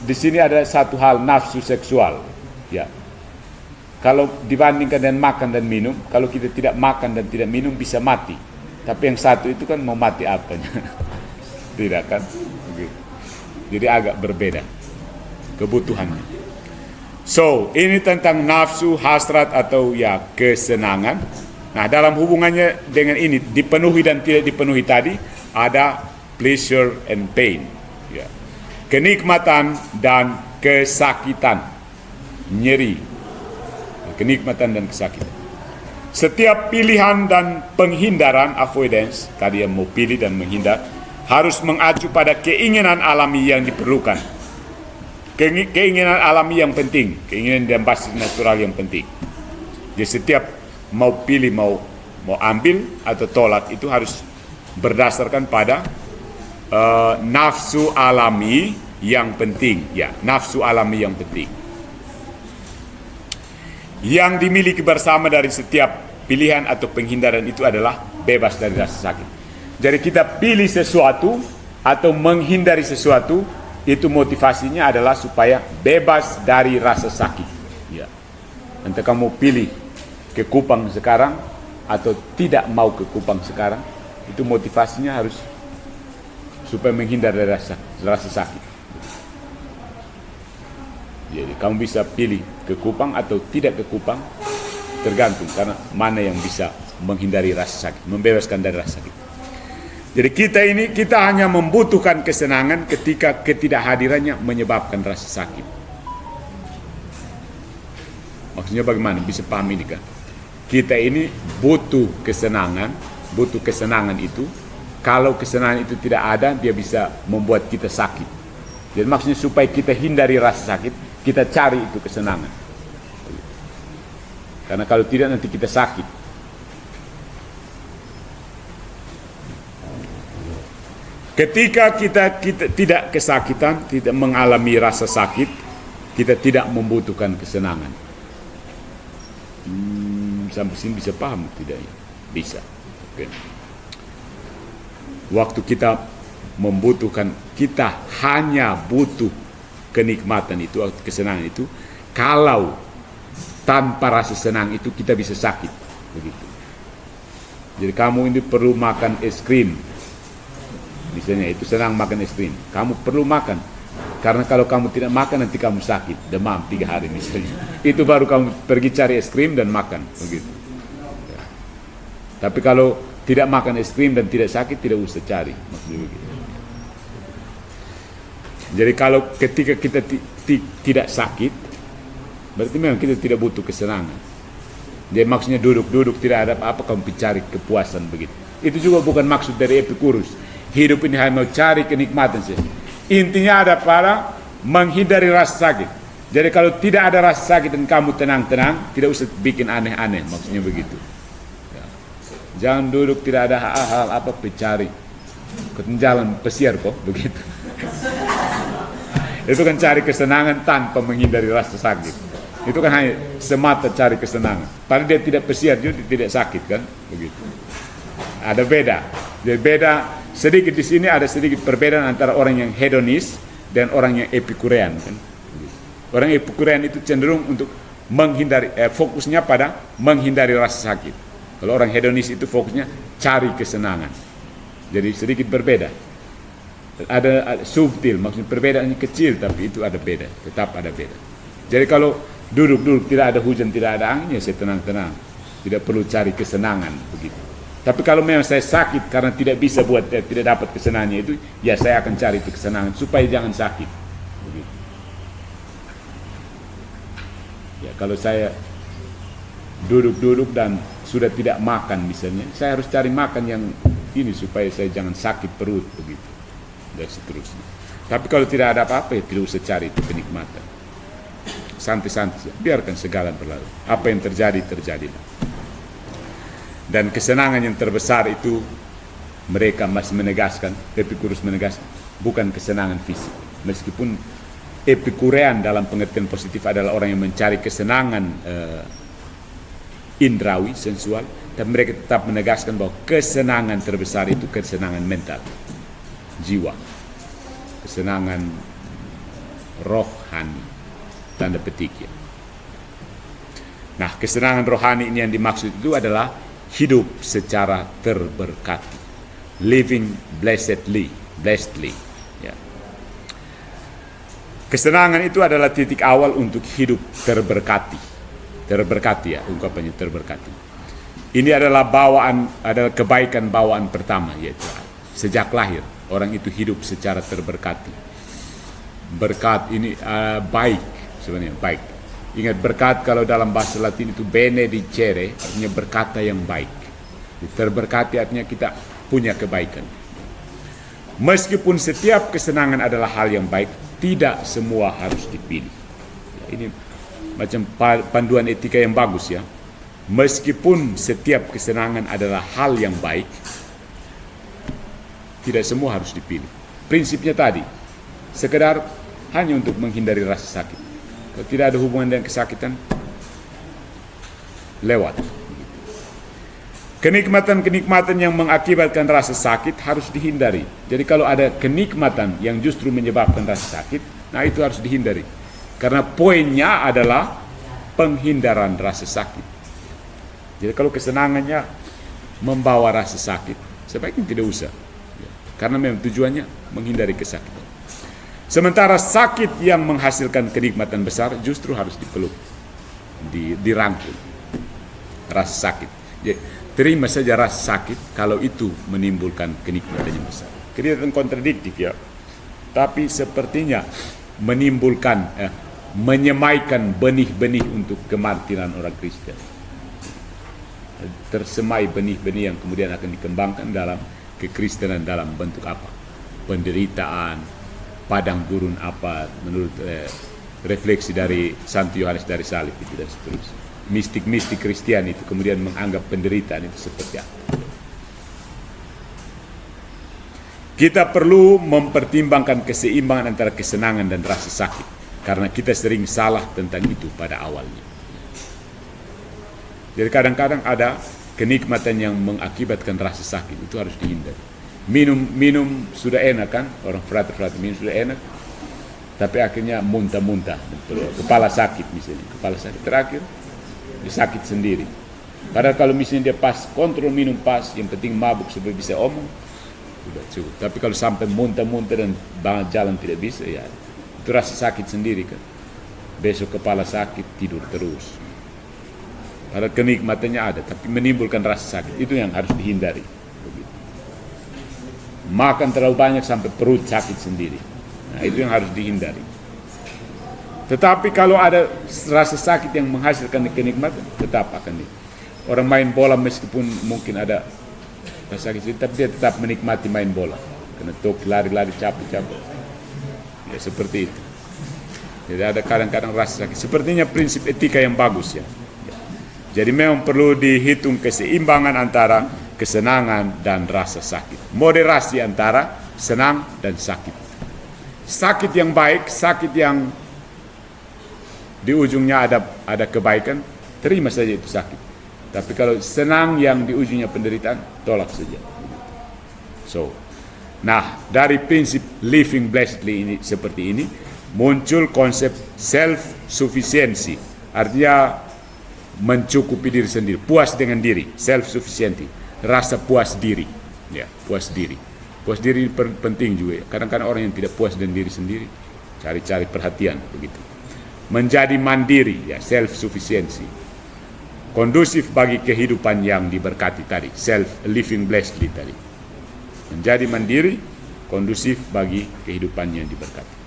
di sini ada satu hal, nafsu seksual. Ya, kalau dibandingkan dengan makan dan minum, kalau kita tidak makan dan tidak minum bisa mati. Tapi yang satu itu kan mau mati apanya? Tidak kan? Begitu. Jadi agak berbeda kebutuhannya. So, ini tentang nafsu, hasrat atau ya kesenangan. Nah, dalam hubungannya dengan ini, dipenuhi dan tidak dipenuhi tadi, ada pleasure and pain. Ya. Kenikmatan dan kesakitan. Nyeri. Kenikmatan dan kesakitan. Setiap pilihan dan penghindaran, avoidance, tadi yang mau pilih dan menghindar, harus mengacu pada keinginan alami yang diperlukan. Keinginan alami yang penting, keinginan dan basis natural yang penting. Jadi setiap mau pilih, mau ambil atau tolak, itu harus berdasarkan pada nafsu alami yang penting. Ya, nafsu alami yang penting. Yang dimiliki bersama dari setiap pilihan atau penghindaran itu adalah bebas dari rasa sakit. Jadi kita pilih sesuatu atau menghindari sesuatu, itu motivasinya adalah supaya bebas dari rasa sakit. Ya. Entah kamu pilih ke Kupang sekarang atau tidak mau ke Kupang sekarang, itu motivasinya harus supaya menghindar dari rasa sakit. Jadi kamu bisa pilih ke Kupang atau tidak ke Kupang, tergantung karena mana yang bisa menghindari rasa sakit, membebaskan dari rasa sakit. Jadi kita hanya membutuhkan kesenangan ketika ketidakhadirannya menyebabkan rasa sakit. Maksudnya bagaimana? Bisa paham ini kan? Kita ini butuh kesenangan itu. Kalau kesenangan itu tidak ada, dia bisa membuat kita sakit. Jadi maksudnya supaya kita hindari rasa sakit, kita cari itu kesenangan. Karena kalau tidak nanti kita sakit. Ketika kita tidak kesakitan, tidak mengalami rasa sakit, kita tidak membutuhkan kesenangan. Sampai sini bisa paham tidak? Bisa. Okay. Waktu kita membutuhkan, kita hanya butuh kenikmatan itu, kesenangan itu. Kalau tanpa rasa senang itu kita bisa sakit, begitu. Jadi kamu ini perlu makan es krim. Misalnya itu senang makan es krim, kamu perlu makan, karena kalau kamu tidak makan nanti kamu sakit, demam 3 hari misalnya. Itu baru kamu pergi cari es krim dan makan, begitu. Ya. Tapi kalau tidak makan es krim dan tidak sakit, tidak usah cari, maksudnya begitu. Jadi kalau ketika kita tidak sakit, berarti memang kita tidak butuh kesenangan. Jadi maksudnya duduk tidak ada apa-apa, kamu mencari kepuasan begitu. Itu juga bukan maksud dari Epicurus. Hidup ini hanya mau cari kenikmatan saja. Intinya ada pada menghindari rasa sakit. Jadi kalau tidak ada rasa sakit dan kamu tenang-tenang, tidak usah bikin aneh-aneh, maksudnya begitu. Ya. Jangan duduk tidak ada hal-hal apa mencari. Jalan pesiar kok, begitu. Itu kan cari kesenangan tanpa menghindari rasa sakit. Itu kan hanya semata cari kesenangan. Padahal dia tidak pesiar juga, tidak sakit kan, begitu. Ada beda. Jadi beda. Sedikit di sini ada sedikit perbedaan antara orang yang hedonis dan orang yang epikurean kan. Orang epikurean itu cenderung untuk menghindari, fokusnya pada menghindari rasa sakit. Kalau orang hedonis itu fokusnya cari kesenangan. Jadi sedikit berbeda. Ada subtil, maksudnya perbedaannya kecil tapi itu ada beda, tetap ada beda. Jadi kalau duduk tidak ada hujan, tidak ada angin, ya saya tenang-tenang. Tidak perlu cari kesenangan begitu. Tapi kalau memang saya sakit karena tidak bisa buat tidak dapat kesenangannya itu, ya saya akan cari itu kesenangan supaya jangan sakit. Begitu. Ya kalau saya duduk-duduk dan sudah tidak makan misalnya, saya harus cari makan yang ini supaya saya jangan sakit perut begitu. Dan seterusnya. Tapi kalau tidak ada apa-apa ya tidak usah cari itu kenikmatan. Santai-santai, biarkan segala berlalu. Apa yang terjadi, terjadilah. Dan kesenangan yang terbesar itu mereka masih menegaskan, Epicurus menegaskan, bukan kesenangan fisik. Meskipun Epikurean dalam pengertian positif adalah orang yang mencari kesenangan indrawi, sensual, dan mereka tetap menegaskan bahwa kesenangan terbesar itu kesenangan mental, jiwa, kesenangan rohani, tanda petik ya. Nah, kesenangan rohani ini yang dimaksud itu adalah hidup secara terberkati, living blessedly, ya. Kesenangan itu adalah titik awal untuk hidup terberkati ya, ungkapannya terberkati. Ini adalah adalah kebaikan bawaan pertama, yaitu sejak lahir orang itu hidup secara terberkati. Berkat ini baik, sebenarnya baik. Ingat, berkat kalau dalam bahasa Latin itu benedicere, artinya berkata yang baik. Terberkati artinya kita punya kebaikan. Meskipun setiap kesenangan adalah hal yang baik, tidak semua harus dipilih. Ini macam panduan etika yang bagus ya. Meskipun setiap kesenangan adalah hal yang baik, tidak semua harus dipilih. Prinsipnya tadi, sekedar hanya untuk menghindari rasa sakit. Kalau tidak ada hubungan dengan kesakitan, lewat. Kenikmatan-kenikmatan yang mengakibatkan rasa sakit harus dihindari. Jadi kalau ada kenikmatan yang justru menyebabkan rasa sakit, nah itu harus dihindari. Karena poinnya adalah penghindaran rasa sakit. Jadi kalau kesenangannya membawa rasa sakit, sebaiknya tidak usah. Karena memang tujuannya menghindari kesakitan. Sementara sakit yang menghasilkan kenikmatan besar justru harus dipeluk, dirangkul. Rasa sakit. Jadi, terima saja rasa sakit kalau itu menimbulkan kenikmatan yang besar. Kelihatan kontradiktif ya. Tapi sepertinya menimbulkan, menyemaikan benih-benih untuk kemartiran orang Kristen. Tersemai benih-benih yang kemudian akan dikembangkan dalam kekristenan dalam bentuk apa? Penderitaan, padang gurun apa menurut refleksi dari Santo Yohanes dari Salib itu dan seterusnya. Mistik-mistik Kristian itu kemudian menganggap penderitaan itu seperti apa. Kita perlu mempertimbangkan keseimbangan antara kesenangan dan rasa sakit, karena kita sering salah tentang itu pada awalnya. Jadi kadang-kadang ada kenikmatan yang mengakibatkan rasa sakit, itu harus dihindari. Minum sudah enak kan, orang frater minum sudah enak, tapi akhirnya muntah-muntah, kepala sakit misalnya, kepala sakit terakhir dia sakit sendiri. Padahal kalau misalnya dia pas kontrol minum pas, yang penting mabuk supaya bisa omong, sudah cukup. Tapi kalau sampai muntah-muntah dan jalan tidak bisa, ya itu rasa sakit sendiri kan. Besok kepala sakit, tidur terus. Padahal kenikmatannya ada, tapi menimbulkan rasa sakit, itu yang harus dihindari. Makan terlalu banyak sampai perut sakit sendiri. Nah, itu yang harus dihindari. Tetapi kalau ada rasa sakit yang menghasilkan kenikmatan, tetap akan orang main bola meskipun mungkin ada rasa sakit, tapi dia tetap menikmati main bola. Karena tok lari-lari capek-capek. Ya seperti itu. Jadi ada kadang-kadang rasa sakit. Sepertinya prinsip etika yang bagus ya. Jadi memang perlu dihitung keseimbangan antara kesenangan dan rasa sakit. Moderasi antara senang dan sakit. Sakit yang baik, sakit yang di ujungnya ada kebaikan, terima saja itu sakit. Tapi kalau senang yang di ujungnya penderitaan, tolak saja. Nah, dari prinsip living blessedly ini seperti ini, muncul konsep self-sufficiency. Artinya mencukupi diri sendiri, puas dengan diri, self-sufficiency. Rasa puas diri, ya puas diri. Puas diri penting juga. Kadang-kadang orang yang tidak puas dengan diri sendiri, cari-cari perhatian begitu. Menjadi mandiri, ya self-sufficiency. kondusif bagi kehidupan yang diberkati tadi, self living blessedly tadi. Menjadi mandiri, kondusif bagi kehidupan yang diberkati.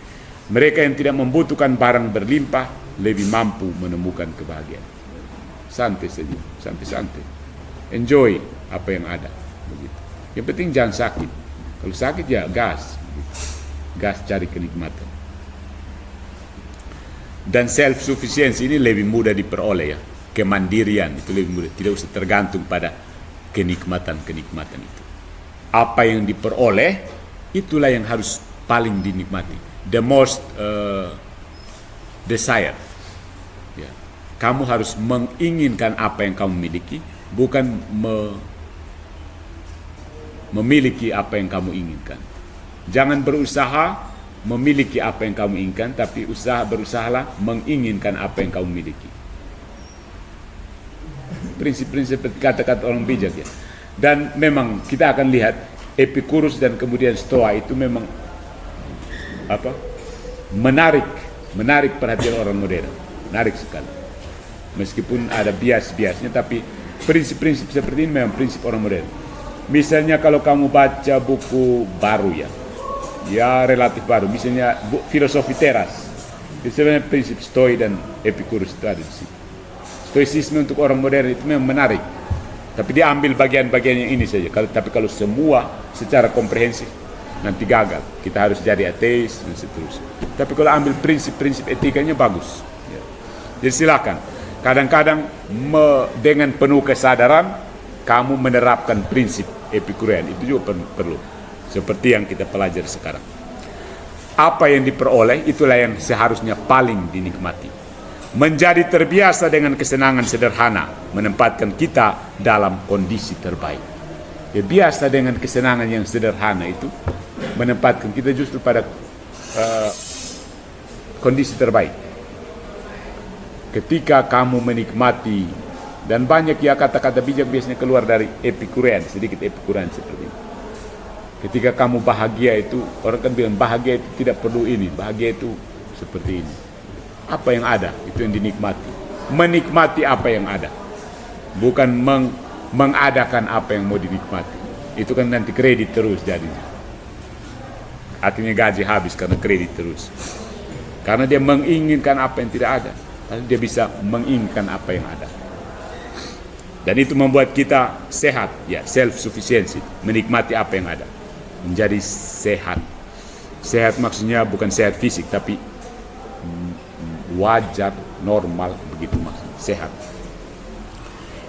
Mereka yang tidak membutuhkan barang berlimpah lebih mampu menemukan kebahagiaan. Santai saja, santai-santai. Enjoy apa yang ada. Begitu. Yang penting jangan sakit. Kalau sakit ya gas. Gas cari kenikmatan. Dan self-sufficiency ini lebih mudah diperoleh ya. Kemandirian itu lebih mudah. Tidak usah tergantung pada kenikmatan-kenikmatan itu. Apa yang diperoleh, itulah yang harus paling dinikmati. The most desire. Ya. Kamu harus menginginkan apa yang kamu miliki, bukan memiliki apa yang kamu inginkan. Jangan berusaha memiliki apa yang kamu inginkan, tapi berusahalah menginginkan apa yang kamu miliki. Prinsip-prinsip kata-kata orang bijak ya. Dan memang kita akan lihat Epicurus dan kemudian Stoa itu memang menarik perhatian orang modern, menarik sekali. Meskipun ada bias-biasnya, tapi prinsip-prinsip seperti ini memang prinsip orang modern. Misalnya kalau kamu baca buku baru ya relatif baru, misalnya filosofi teras, itu sebenarnya prinsip Stoi dan Epicurus itu ada di situ. Stoicisme untuk orang modern itu memang menarik, tapi dia ambil bagian-bagian yang ini saja. Tapi kalau semua secara komprehensif nanti gagal. Kita harus jadi ateis dan seterusnya. Tapi kalau ambil prinsip-prinsip etikanya bagus. Ya. Jadi silakan. Kadang-kadang dengan penuh kesadaran kamu menerapkan prinsip Epikurean, itu juga perlu. Seperti yang kita pelajari sekarang. Apa yang diperoleh itulah yang seharusnya paling dinikmati. Menjadi terbiasa dengan kesenangan sederhana menempatkan kita dalam kondisi terbaik. Ya, biasa dengan kesenangan yang sederhana itu menempatkan kita justru pada kondisi terbaik. Ketika kamu menikmati, dan banyak ya kata-kata bijak biasanya keluar dari Epikurean, sedikit Epikurean seperti ini. Ketika kamu bahagia itu, orang kan bilang bahagia itu tidak perlu ini, bahagia itu seperti ini. Apa yang ada, itu yang dinikmati. Menikmati apa yang ada. Bukan mengadakan apa yang mau dinikmati. Itu kan nanti kredit terus jadinya. Akhirnya gaji habis karena kredit terus. Karena dia menginginkan apa yang tidak ada. Lalu dia bisa menginginkan apa yang ada. Dan itu membuat kita sehat, ya, self-sufficiency. Menikmati apa yang ada. Menjadi sehat. Sehat maksudnya bukan sehat fisik, tapi wajar, normal, begitu maksudnya, sehat.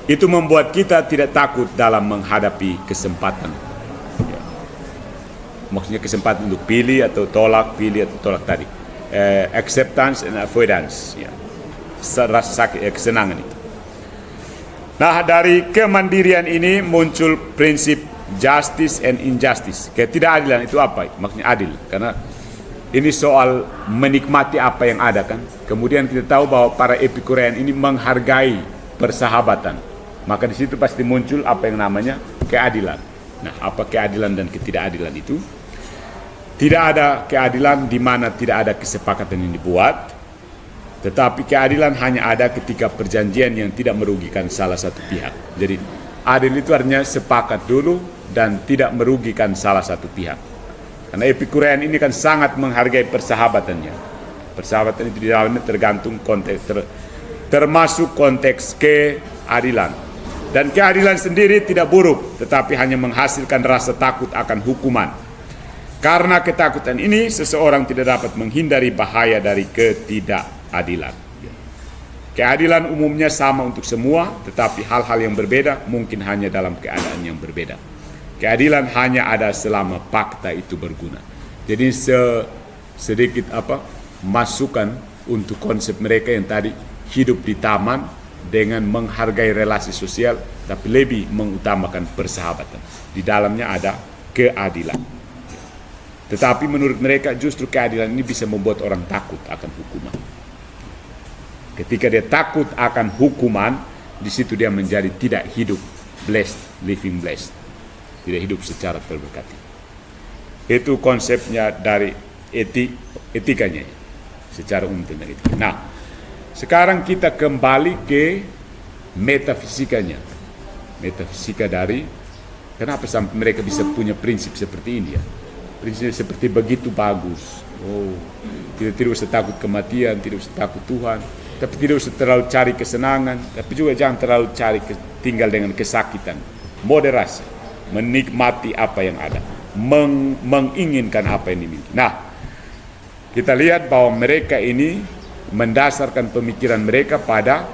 Itu membuat kita tidak takut dalam menghadapi kesempatan. Ya. Maksudnya kesempatan untuk pilih atau tolak tadi. Acceptance and avoidance. Ya. Rasa kesenangan itu. Nah, dari kemandirian ini muncul prinsip justice and injustice. Ketidakadilan itu apa? Maksudnya adil. Karena ini soal menikmati apa yang ada kan. Kemudian kita tahu bahwa para Epikurean ini menghargai persahabatan. Maka di situ pasti muncul apa yang namanya keadilan. Nah, apa keadilan dan ketidakadilan itu? Tidak ada keadilan di mana tidak ada kesepakatan yang dibuat. Tetapi keadilan hanya ada ketika perjanjian yang tidak merugikan salah satu pihak. Jadi adil itu artinya sepakat dulu dan tidak merugikan salah satu pihak. Karena Epikurean ini kan sangat menghargai persahabatannya. Persahabatan itu di dalamnya tergantung konteks, termasuk konteks keadilan. Dan keadilan sendiri tidak buruk, tetapi hanya menghasilkan rasa takut akan hukuman. Karena ketakutan ini, seseorang tidak dapat menghindari bahaya dari ketidakadilan. Keadilan umumnya sama untuk semua, tetapi hal-hal yang berbeda mungkin hanya dalam keadaan yang berbeda. Keadilan hanya ada selama fakta itu berguna. Jadi sedikit masukan untuk konsep mereka yang tadi hidup di taman dengan menghargai relasi sosial, tapi lebih mengutamakan persahabatan. Di dalamnya ada keadilan. Tetapi menurut mereka justru keadilan ini bisa membuat orang takut akan hukuman. Ketika dia takut akan hukuman, di situ dia menjadi tidak hidup blessed, living blessed. Tidak hidup secara terberkati. Itu konsepnya dari etikanya, secara umum tentang etika. Nah, sekarang kita kembali ke metafisikanya. Metafisika dari kenapa sampai mereka bisa punya prinsip seperti ini ya. Prinsip seperti begitu bagus. Oh, tidak usah takut kematian, tidak usah takut Tuhan, tapi tidak usah terlalu cari kesenangan, tapi juga jangan terlalu cari tinggal dengan kesakitan. Moderasi, menikmati apa yang ada, menginginkan apa yang dimiliki. Nah, kita lihat bahwa mereka ini mendasarkan pemikiran mereka pada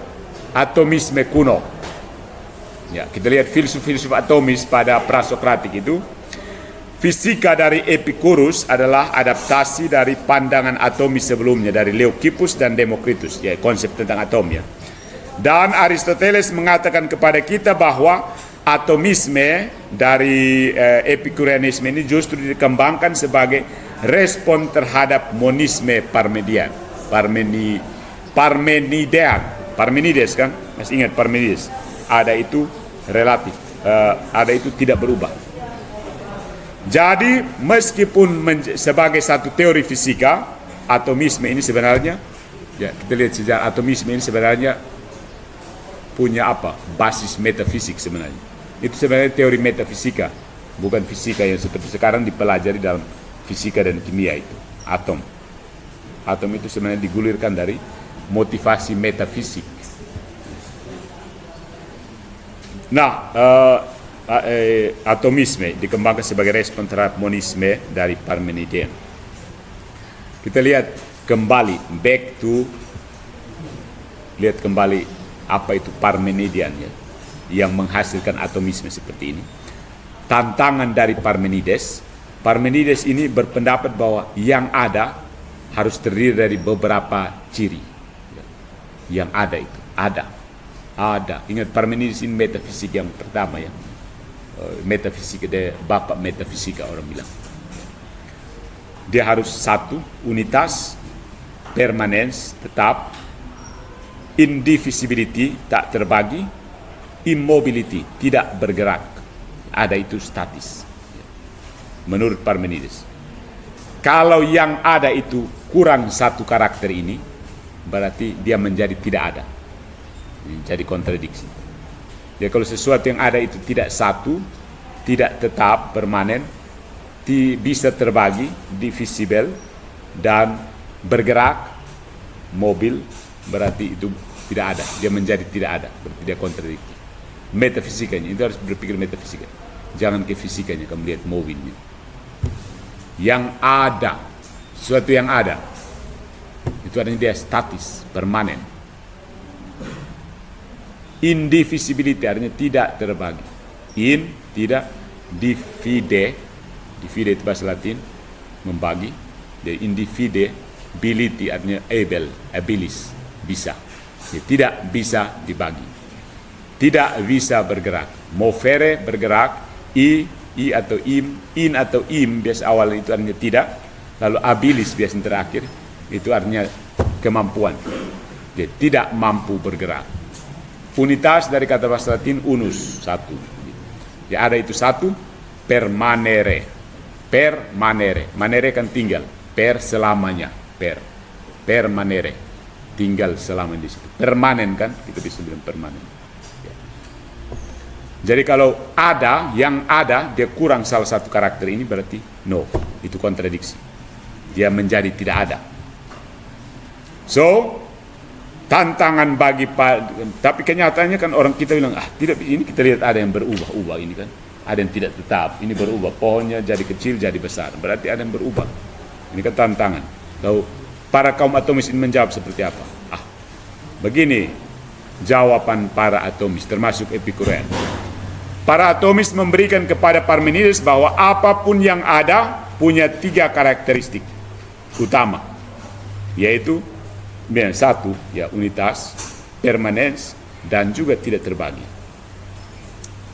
atomisme kuno. Ya, kita lihat filsuf-filsuf atomis pada prasokratik itu. Fisika dari Epicurus adalah adaptasi dari pandangan atomis sebelumnya dari Leucippus dan Democritus, ya konsep tentang atom ya. Dan Aristoteles mengatakan kepada kita bahwa atomisme dari Epikureanisme ini justru dikembangkan sebagai respon terhadap monisme Parmenides kan, masih ingat Parmenides? Ada itu relatif, ada itu tidak berubah. Jadi meskipun sebagai satu teori fisika, atomisme ini sebenarnya, ya kita lihat sejarah atomisme ini sebenarnya punya apa? Basis metafisik sebenarnya. Itu sebenarnya teori metafisika, bukan fisika yang seperti sekarang dipelajari dalam fisika dan kimia itu. Atom itu sebenarnya digulirkan dari motivasi metafisik. Nah, atomisme dikembangkan sebagai respon terhadap monisme dari Parmenidean. Kita lihat kembali lihat kembali apa itu Parmenidean ya, yang menghasilkan atomisme seperti ini. Tantangan dari Parmenides ini berpendapat bahwa yang ada harus terdiri dari beberapa ciri. Yang ada itu ada. Ingat Parmenides ini metafisik yang pertama ya. Metafisika, dia bapak metafisika orang bilang. Dia harus satu, unitas, permanence, tetap, indivisibility, tak terbagi, immobility, tidak bergerak. Ada itu statis. Menurut Parmenides. Kalau yang ada itu kurang satu karakter ini, berarti dia menjadi tidak ada. Jadi kontradiksi. Ya, kalau sesuatu yang ada itu tidak satu, tidak tetap, permanen, bisa terbagi, divisible, dan bergerak, mobil, berarti itu tidak ada. Dia menjadi tidak ada, berarti dia kontradiktif. Metafisikanya, itu harus berpikir metafisika. Jangan ke fisikanya, kamu lihat mobilnya. Yang ada, sesuatu yang ada, itu artinya dia statis, permanen. Indivisibility artinya tidak terbagi. Tidak, divide itu bahasa Latin, membagi. Jadi individibility artinya abilis, bisa. Jadi, tidak bisa dibagi. Tidak bisa bergerak. Movere bergerak, i atau in atau im biasa awal itu artinya tidak. Lalu abilis biasa terakhir itu artinya kemampuan. Jadi tidak mampu bergerak. Unitas dari kata bahasa Latin unus, satu. Ya ada itu satu, permanere. Manere kan tinggal, selamanya, permanere, tinggal selama di situ. Permanen kan, kita bisa bilang permanen. Ya. Jadi kalau yang ada, dia kurang salah satu karakter ini berarti no, itu kontradiksi. Dia menjadi tidak ada. So, tantangan tapi kenyataannya kan orang kita bilang tidak, ini kita lihat ada yang berubah-ubah ini kan, ada yang tidak tetap, ini berubah, pohonnya jadi kecil jadi besar, berarti ada yang berubah. Ini kan tantangan. Lalu para kaum atomis ini menjawab seperti apa? Begini jawaban para atomis termasuk Epikurean. Para atomis memberikan kepada Parmenides bahwa apapun yang ada punya 3 karakteristik utama, yaitu satu, ya unitas, permanens, dan juga tidak terbagi.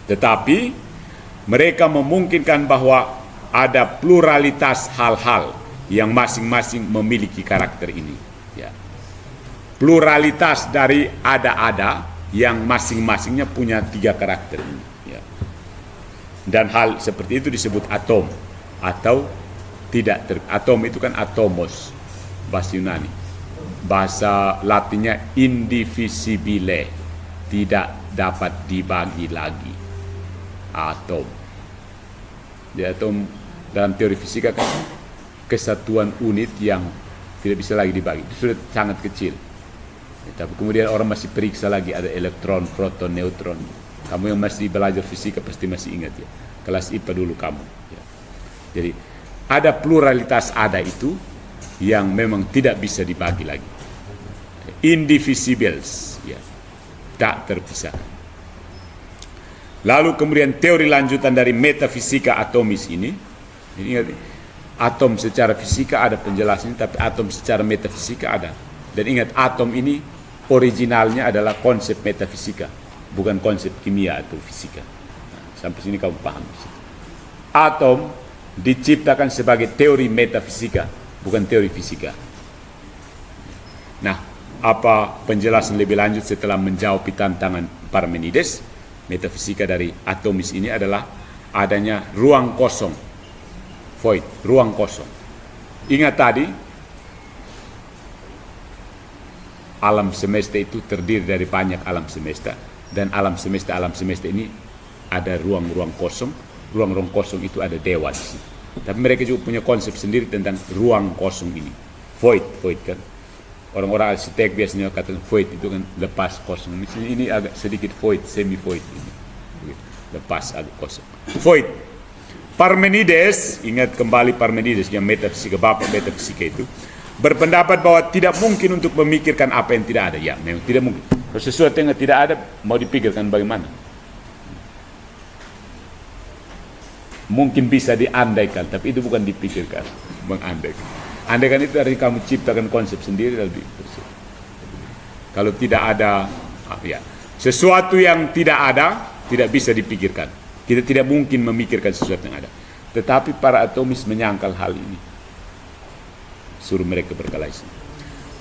Tetapi mereka memungkinkan bahwa ada pluralitas hal-hal yang masing-masing memiliki karakter ini. Ya. Pluralitas dari ada-ada yang masing-masingnya punya 3 karakter ini. Ya. Dan hal seperti itu disebut atom atau atom itu kan atomos bahasa Yunani. Bahasa Latinnya indivisibile. tidak dapat dibagi lagi. Atom. Di atom dalam teori fisika kan kesatuan unit yang tidak bisa lagi dibagi. Itu sudah sangat kecil. Tapi kemudian orang masih periksa lagi ada elektron, proton, neutron. Kamu yang masih belajar fisika pasti masih ingat ya. Kelas IPA dulu kamu. Ya. Jadi ada pluralitas ada itu yang memang tidak bisa dibagi lagi. Indivisibles, ya, tak terpisahkan. Lalu kemudian teori lanjutan dari metafisika atomis ini ingat, atom secara fisika ada penjelasannya, tapi atom secara metafisika ada. Dan ingat, atom ini originalnya adalah konsep metafisika, bukan konsep kimia atau fisika. Nah, sampai sini kamu paham. Atom diciptakan sebagai teori metafisika, bukan teori fisika. Nah, apa penjelasan lebih lanjut setelah menjawab tantangan Parmenides? Metafisika dari atomis ini adalah adanya ruang kosong, void, ruang kosong. Ingat tadi, alam semesta itu terdiri dari banyak alam semesta, dan alam semesta ini ada ruang-ruang kosong. Ruang-ruang kosong itu ada dewa di situ. Tapi mereka juga punya konsep sendiri tentang ruang kosong ini. Void kan. Orang-orang arsitek biasanya katakan void itu kan lepas kosong. Misalnya ini agak sedikit void, semi void ini. Lepas agak kosong. Void. Parmenides, ingat kembali Parmenides yang metafisika, bapak metafisika itu, berpendapat bahwa tidak mungkin untuk memikirkan apa yang tidak ada. Ya, memang tidak mungkin. Kalau sesuatu yang tidak ada, mau dipikirkan bagaimana? Mungkin bisa diandaikan, tapi itu bukan dipikirkan, mengandaikan. Andaikan itu artinya kamu ciptakan konsep sendiri lebih bersih. Kalau tidak ada, ya, sesuatu yang tidak ada tidak bisa dipikirkan. Kita tidak mungkin memikirkan sesuatu yang ada. Tetapi para atomis menyangkal hal ini. Suruh mereka berkelahi.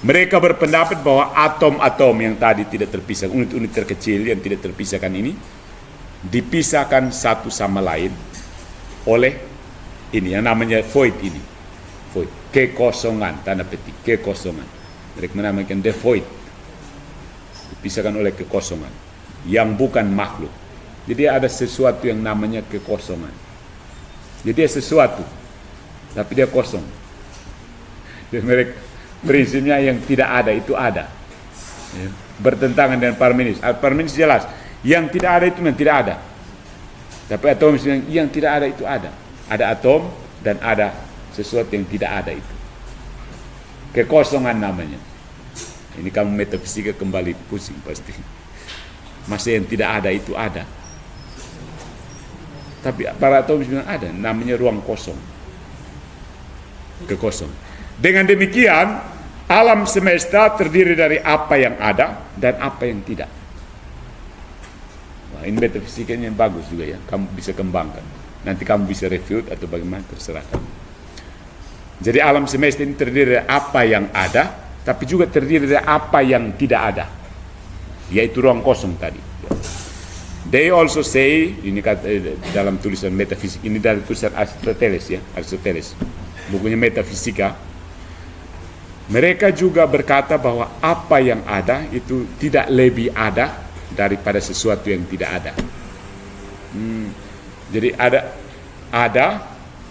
Mereka berpendapat bahwa atom-atom yang tadi tidak terpisah, unit-unit terkecil yang tidak terpisahkan ini, dipisahkan satu sama lain oleh ini yang namanya void ini. Void, kekosongan, tanda petik, kekosongan. Mereka menamakan the void. Dipisahkan oleh kekosongan yang bukan makhluk. Jadi ada sesuatu yang namanya kekosongan. Jadi ada sesuatu, tapi dia kosong. Jadi mereka prinsipnya yang tidak ada itu ada. Ya. Bertentangan dengan Parmenides. Parmenides jelas, yang tidak ada itu memang tidak ada. Tapi atomis yang tidak ada itu ada. Ada atom dan ada sesuatu yang tidak ada itu. Kekosongan namanya. Ini kamu metafisika kembali pusing pasti. Masa yang tidak ada itu ada. Tapi para atomis bilang ada, namanya ruang kosong. Kekosong. Dengan demikian, alam semesta terdiri dari apa yang ada dan apa yang tidak. Wah, ini metafisikanya yang bagus juga ya. Kamu bisa kembangkan. Nanti kamu bisa refute atau bagaimana, terserah kamu. Jadi alam semesta ini terdiri dari apa yang ada, tapi juga terdiri dari apa yang tidak ada, yaitu ruang kosong tadi. They also say, ini dalam tulisan metafisik, ini dari tulisan Aristoteles ya, Aristoteles, bukunya Metafisika. Mereka juga berkata bahwa apa yang ada itu tidak lebih ada daripada sesuatu yang tidak ada. Jadi ada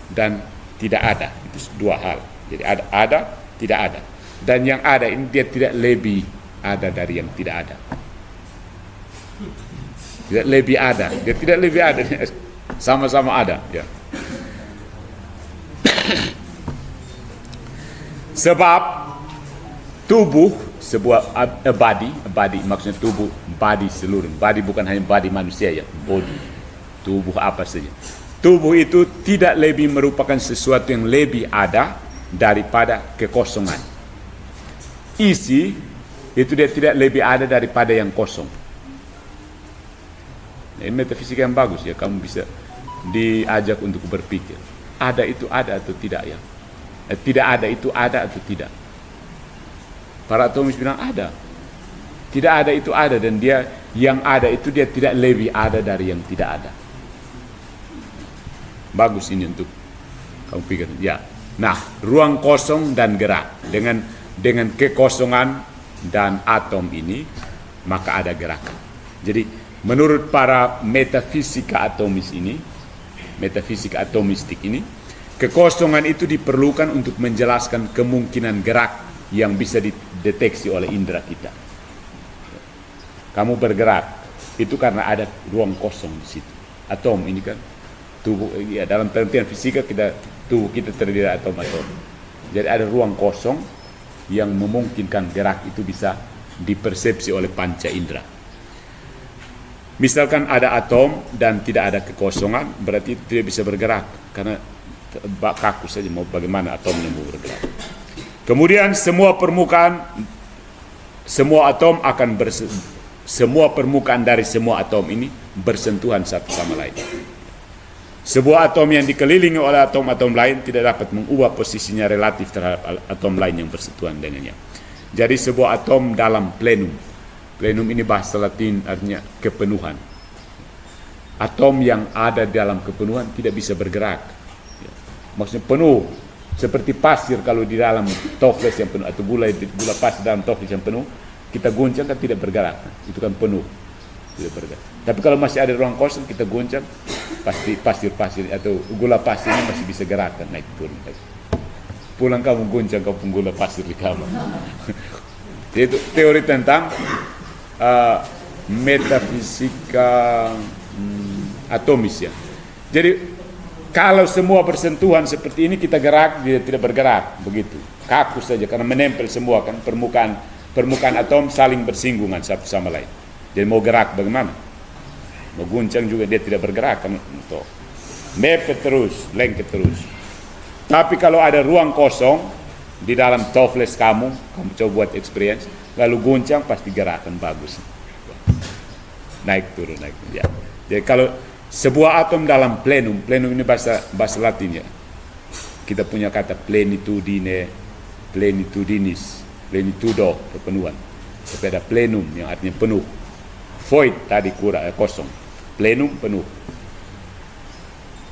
dan tidak ada, itu dua hal. Jadi ada, tidak ada. Dan yang ada ini dia tidak lebih ada dari yang tidak ada. Tidak lebih ada, dia tidak lebih ada, sama-sama ada. Ya. Sebab tubuh sebuah body maksudnya tubuh, body seluruh, body bukan hanya body manusia ya, body, tubuh apa saja. Tubuh itu tidak lebih merupakan sesuatu yang lebih ada daripada kekosongan. Isi itu dia tidak lebih ada daripada yang kosong. Ini metafisika yang bagus ya, kamu bisa diajak untuk berpikir. Ada itu ada atau tidak ya? Tidak ada itu ada atau tidak? Para atomis bilang ada. Tidak ada itu ada, dan dia yang ada itu dia tidak lebih ada dari yang tidak ada. Bagus ini untuk kamu pikir. Ya. Nah, ruang kosong dan gerak dengan kekosongan dan atom ini maka ada gerakan. Jadi menurut para metafisika atomistik ini, kekosongan itu diperlukan untuk menjelaskan kemungkinan gerak yang bisa dideteksi oleh indera kita. Kamu bergerak, itu karena ada ruang kosong di situ. Atom ini kan, tubuh ya, dalam pengertian fisika tubuh kita terdiri dari atom-atom. Jadi ada ruang kosong yang memungkinkan gerak itu bisa dipersepsi oleh panca indera. Misalkan ada atom dan tidak ada kekosongan, berarti itu tidak bisa bergerak karena kaku saja, mau bagaimana atomnya mau bergerak. Kemudian semua permukaan dari semua atom ini bersentuhan satu sama lain. Sebuah atom yang dikelilingi oleh atom-atom lain tidak dapat mengubah posisinya relatif terhadap atom lain yang bersentuhan dengannya. Jadi sebuah atom dalam plenum. Plenum ini bahasa Latin artinya kepenuhan. Atom yang ada dalam kepenuhan tidak bisa bergerak. Maksudnya penuh. Seperti pasir kalau di dalam toples yang penuh, atau gula pasir dalam toples yang penuh, kita goncang kan tidak bergerak. Itu kan penuh. Tidak bergerak. Tapi kalau masih ada ruang kosong, kita goncang, pasti pasir atau gula pasir ini masih bisa gerak, naik turun. Pulang kamu goncang kau gula pasir di kamar. Itu teori tentang metafisika atomis ya. Jadi kalau semua bersentuhan seperti ini kita gerak, dia tidak bergerak begitu. Kaku saja karena menempel semua kan, permukaan atom saling bersinggungan satu sama lain. Jadi mau gerak bagaimana? Mau guncang juga dia tidak bergerak kan. Mepet terus, lengket terus. Tapi kalau ada ruang kosong di dalam toples kamu coba buat experience, lalu guncang pasti gerakan bagus. Naik turun. Ya. Jadi kalau sebuah atom dalam plenum ini bahasa Latin ya. Kita punya kata plenitudinis, plenitudo, kepenuhan. Tapi ada plenum yang artinya penuh. Void tadi kosong. Plenum penuh.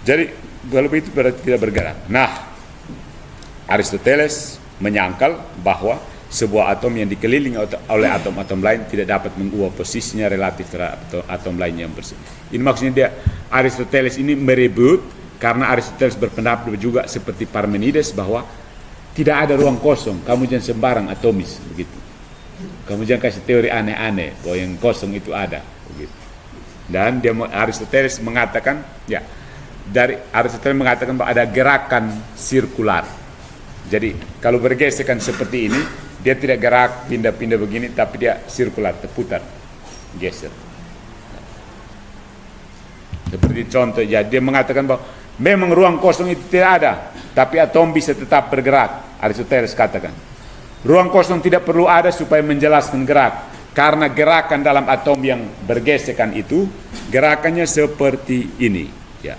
Jadi kalau itu berarti tidak bergerak. Nah, Aristoteles menyangkal bahwa sebuah atom yang dikelilingi oleh atom-atom lain tidak dapat mengubah posisinya relatif terhadap atom lain yang bersama. Ini maksudnya Aristoteles ini merebut karena Aristoteles berpendapat juga seperti Parmenides bahwa tidak ada ruang kosong. Kamu jangan sembarang atomis begitu. Kamu jangan kasih teori aneh-aneh bahwa yang kosong itu ada begitu. Dan Aristoteles mengatakan bahwa ada gerakan sirkular. Jadi kalau bergesekan seperti ini, dia tidak gerak pindah-pindah begini, tapi dia sirkular, terputar, geser. Seperti contoh, ya dia mengatakan bahwa memang ruang kosong itu tidak ada, tapi atom bisa tetap bergerak. Aristoteles katakan, ruang kosong tidak perlu ada supaya menjelaskan gerak, karena gerakan dalam atom yang bergesekan itu gerakannya seperti ini. Ya.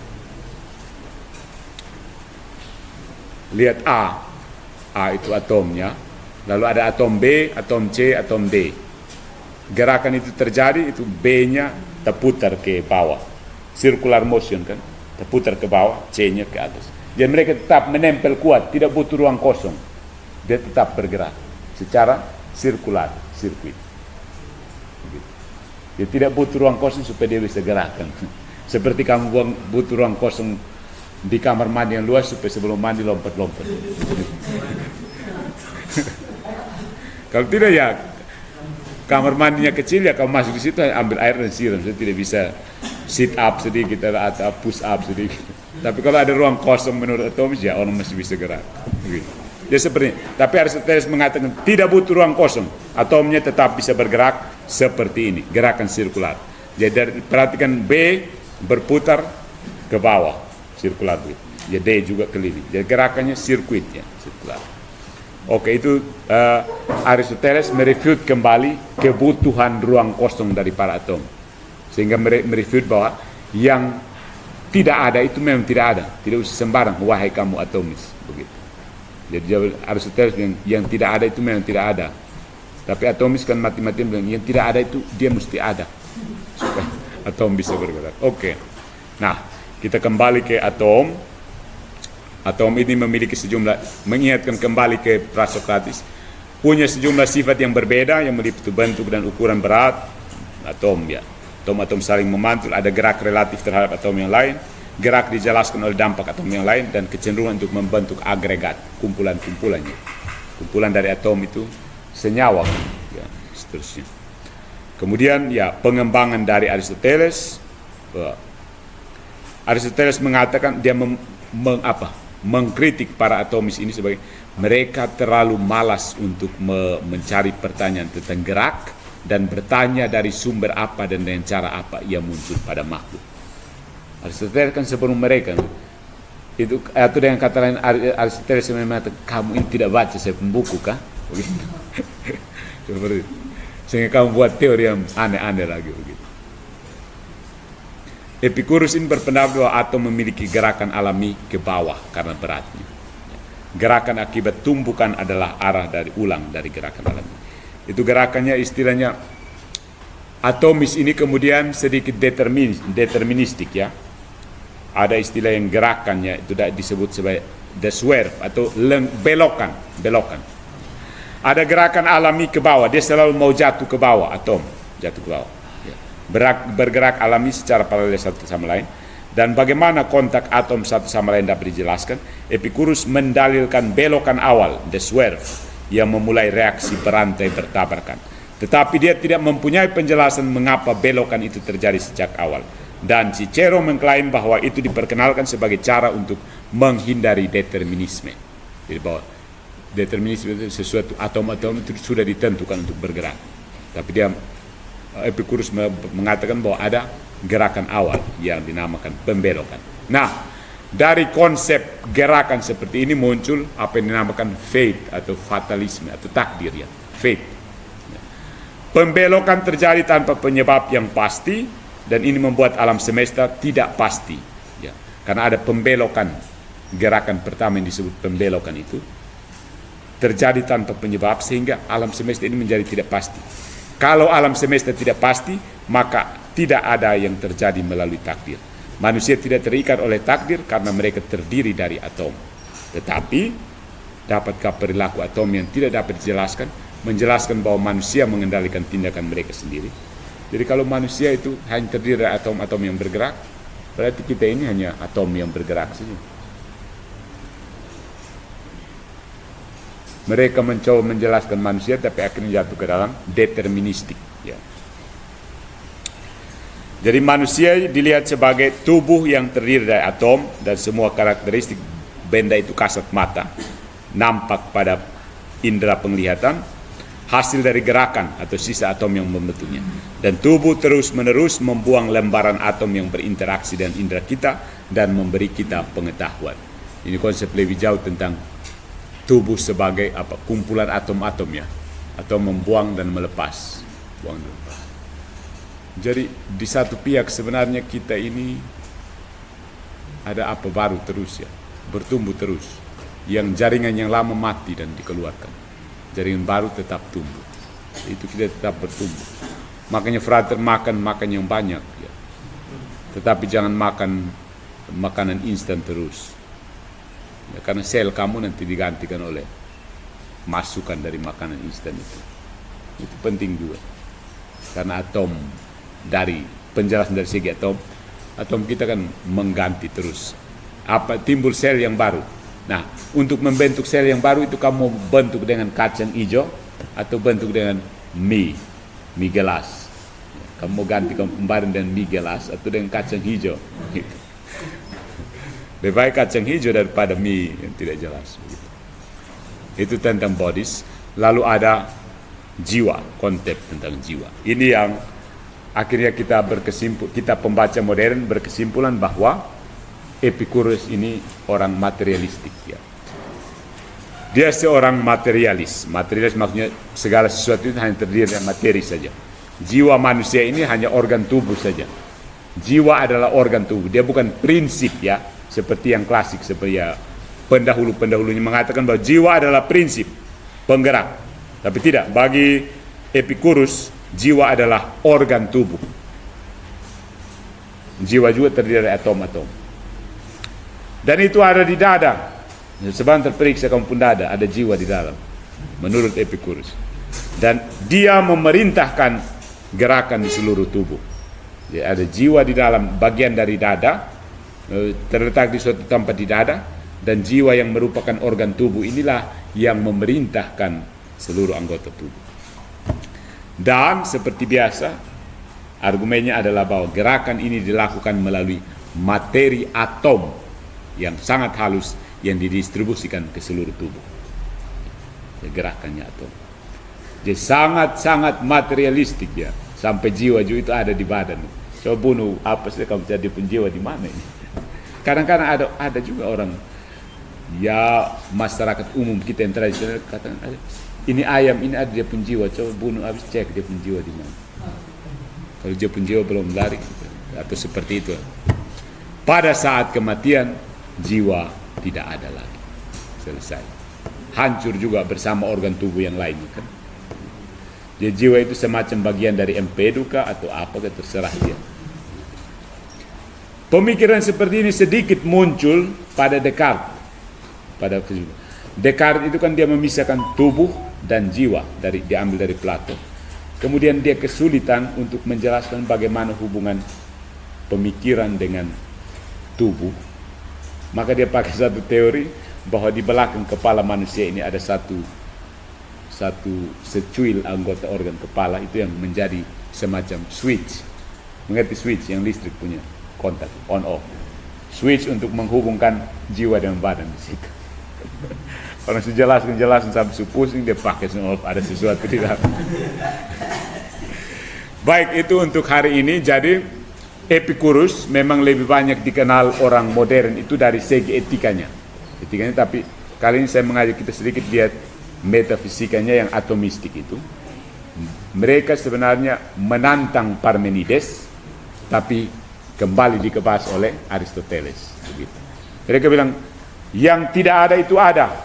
Lihat A itu atomnya, lalu ada atom B, atom C, atom D. Gerakan itu terjadi, itu B-nya terputar ke bawah. Circular motion kan, terputar ke bawah, C-nya ke atas. Jadi mereka tetap menempel kuat, tidak butuh ruang kosong. Dia tetap bergerak secara sirkular, sirkuit. Dia tidak butuh ruang kosong supaya dia bisa gerakkan. Seperti kamu butuh ruang kosong di kamar mandi yang luas supaya sebelum mandi lompat-lompat. Kalau tidak ya kamar mandinya kecil ya kamu masuk di situ ambil air dan siram, jadi tidak bisa sit up sedikit atau push up sedikit. Tapi kalau ada ruang kosong menurut atomis ya orang masih bisa gerak. Gitu. Jadi seperti ini. Tapi Aristoteles mengatakan tidak butuh ruang kosong, atomnya tetap bisa bergerak seperti ini, gerakan sirkular. Jadi perhatikan B berputar ke bawah, sirkular. Jadi D juga keliling. Jadi gerakannya sirkuit ya, sirkular. Oke, itu Aristoteles merefute kembali kebutuhan ruang kosong dari para atom. Sehingga merefute bahwa yang tidak ada itu memang tidak ada. Tidak usah sembarang, wahai kamu atomis. Begitu. Jadi Aristoteles bilang, yang tidak ada itu memang tidak ada. Tapi atomis kan mati-matian bilang, yang tidak ada itu dia mesti ada. Supaya atom bisa bergerak. Oke. Nah, kita kembali ke atom. Atom ini memiliki sejumlah, mengingatkan kembali ke Prasokratis, punya sejumlah sifat yang berbeda yang meliputi bentuk dan ukuran berat atom ya. Atom-atom saling memantul, ada gerak relatif terhadap atom yang lain, gerak dijelaskan oleh dampak atom yang lain, dan kecenderungan untuk membentuk agregat, kumpulan-kumpulannya. Kumpulan dari atom itu senyawa, ya, seterusnya. Kemudian ya pengembangan dari Aristoteles. Aristoteles mengatakan dia mengkritik para atomis ini sebagai mereka terlalu malas untuk mencari pertanyaan tentang gerak dan bertanya dari sumber apa dan dengan cara apa ia muncul pada makhluk. Aristoteles kan sebelum mereka itu, atau dengan kata lain Aristoteles mengatakan kamu ini tidak baca saya pembuku kah? Begitu. Seperti itu. Sehingga kamu buat teori yang aneh-aneh lagi begitu. Epicurus ini berpendapat bahwa atom memiliki gerakan alami ke bawah karena beratnya. Gerakan akibat tumbukan adalah arah dari ulang dari gerakan alami. Itu gerakannya istilahnya atomis ini kemudian sedikit deterministik ya. Ada istilah yang gerakannya itu disebut sebagai the swerve atau belokan. Ada gerakan alami ke bawah, dia selalu mau jatuh ke bawah, atom jatuh ke bawah. Bergerak alami secara paralel satu sama lain. Dan bagaimana kontak atom satu sama lain dapat dijelaskan? Epicurus mendalilkan belokan awal, the swerve, yang memulai reaksi berantai bertabrakan. Tetapi dia tidak mempunyai penjelasan mengapa belokan itu terjadi sejak awal. Dan Cicero mengklaim bahwa itu diperkenalkan sebagai cara untuk menghindari determinisme. Jadi bahwa determinisme itu sesuatu atom-atom itu sudah ditentukan untuk bergerak. Tapi dia Epicurus mengatakan bahwa ada gerakan awal yang dinamakan pembelokan. Nah, dari konsep gerakan seperti ini muncul apa yang dinamakan fate atau fatalisme atau takdir ya, fate. Pembelokan terjadi tanpa penyebab yang pasti dan ini membuat alam semesta tidak pasti ya. Karena ada pembelokan, gerakan pertama yang disebut pembelokan itu terjadi tanpa penyebab sehingga alam semesta ini menjadi tidak pasti. Kalau alam semesta tidak pasti, maka tidak ada yang terjadi melalui takdir. Manusia tidak terikat oleh takdir karena mereka terdiri dari atom. Tetapi, dapatkah perilaku atom yang tidak dapat dijelaskan, menjelaskan bahwa manusia mengendalikan tindakan mereka sendiri? Jadi kalau manusia itu hanya terdiri dari atom-atom yang bergerak, berarti kita ini hanya atom yang bergerak saja. Mereka mencoba menjelaskan manusia tapi akhirnya jatuh ke dalam deterministik ya. Jadi manusia dilihat sebagai tubuh yang terdiri dari atom dan semua karakteristik benda itu kasat mata nampak pada indera penglihatan hasil dari gerakan atau sisa atom yang membentuknya. Dan tubuh terus-menerus membuang lembaran atom yang berinteraksi dengan indera kita dan memberi kita pengetahuan. Ini konsep lebih jauh tentang tubuh sebagai apa? Kumpulan atom-atom ya, atau membuang dan melepas, buang dan melepas. Jadi di satu pihak sebenarnya kita ini ada apa baru terus ya, bertumbuh terus. Yang jaringan yang lama mati dan dikeluarkan, jaringan baru tetap tumbuh. Itu kita tetap bertumbuh. Makanya frater makan yang banyak ya, tetapi jangan makan makanan instan terus. Ya, karena sel kamu nanti digantikan oleh masukan dari makanan instan itu. Itu penting juga. Karena atom dari penjelasan dari segi atom kita kan mengganti terus. Apa timbul sel yang baru. Nah, untuk membentuk sel yang baru itu kamu bentuk dengan kacang hijau atau bentuk dengan mie gelas. Kamu mau ganti kembali dengan mie gelas atau dengan kacang hijau. Lebih baik kacang hijau daripada mie yang tidak jelas. Itu tentang bodies. Lalu ada jiwa, konsep tentang jiwa. Ini yang akhirnya kita pembaca modern berkesimpulan bahwa Epicurus ini orang materialistik ya. Dia seorang materialis. Materialis maksudnya segala sesuatu itu hanya terdiri dari materi saja. Jiwa manusia ini hanya organ tubuh saja. Jiwa adalah organ tubuh. Dia bukan prinsip ya. Seperti yang klasik, seperti ya pendahulu-pendahulunya mengatakan bahwa jiwa adalah prinsip penggerak. Tapi tidak, bagi Epicurus jiwa adalah organ tubuh. Jiwa juga terdiri dari atom-atom. Dan itu ada di dada. Sebenarnya terperiksa kamu pun dada, ada jiwa di dalam. Menurut Epicurus. Dan dia memerintahkan gerakan di seluruh tubuh. Jadi ada jiwa di dalam bagian dari dada, terletak di suatu tempat di dada, dan jiwa yang merupakan organ tubuh inilah yang memerintahkan seluruh anggota tubuh. Dan seperti biasa, argumennya adalah bahwa gerakan ini dilakukan melalui materi atom yang sangat halus yang didistribusikan ke seluruh tubuh. Gerakannya atom. Jadi sangat-sangat materialistik ya. Sampai jiwa-jiwa itu ada di badan. Coba bunuh apa sih kamu cari pun jiwa di mana ini? Kadang-kadang ada juga orang ya masyarakat umum kita yang tradisional katakan ini ayam ini ada dia pun jiwa, coba bunuh habis cek dia pun jiwa di mana. Kalau dia pun jiwa belum lari atau seperti itu. Pada saat kematian jiwa tidak ada lagi, selesai, hancur juga bersama organ tubuh yang lainnya kan. Jadi jiwa itu semacam bagian dari empedu kah atau apa terserah dia. Pemikiran seperti ini sedikit muncul pada Descartes. Descartes itu kan dia memisahkan tubuh dan jiwa diambil dari Plato. Kemudian dia kesulitan untuk menjelaskan bagaimana hubungan pemikiran dengan tubuh. Maka dia pakai satu teori bahwa di belakang kepala manusia ini ada satu secuil anggota organ kepala itu yang menjadi semacam switch. Mengerti switch yang listrik punya kontak on off. Switch untuk menghubungkan jiwa dengan badan di situ. Orang jelaskan sampai pusing dia pakai semua ada sesuatu di dalam. Baik, itu untuk hari ini. Jadi Epicurus memang lebih banyak dikenal orang modern itu dari segi etikanya, tapi kali ini saya mengajak kita sedikit lihat metafisikanya yang atomistik itu. Mereka sebenarnya menantang Parmenides, tapi kembali dikebas oleh Aristoteles. Begitu. Mereka bilang yang tidak ada itu ada,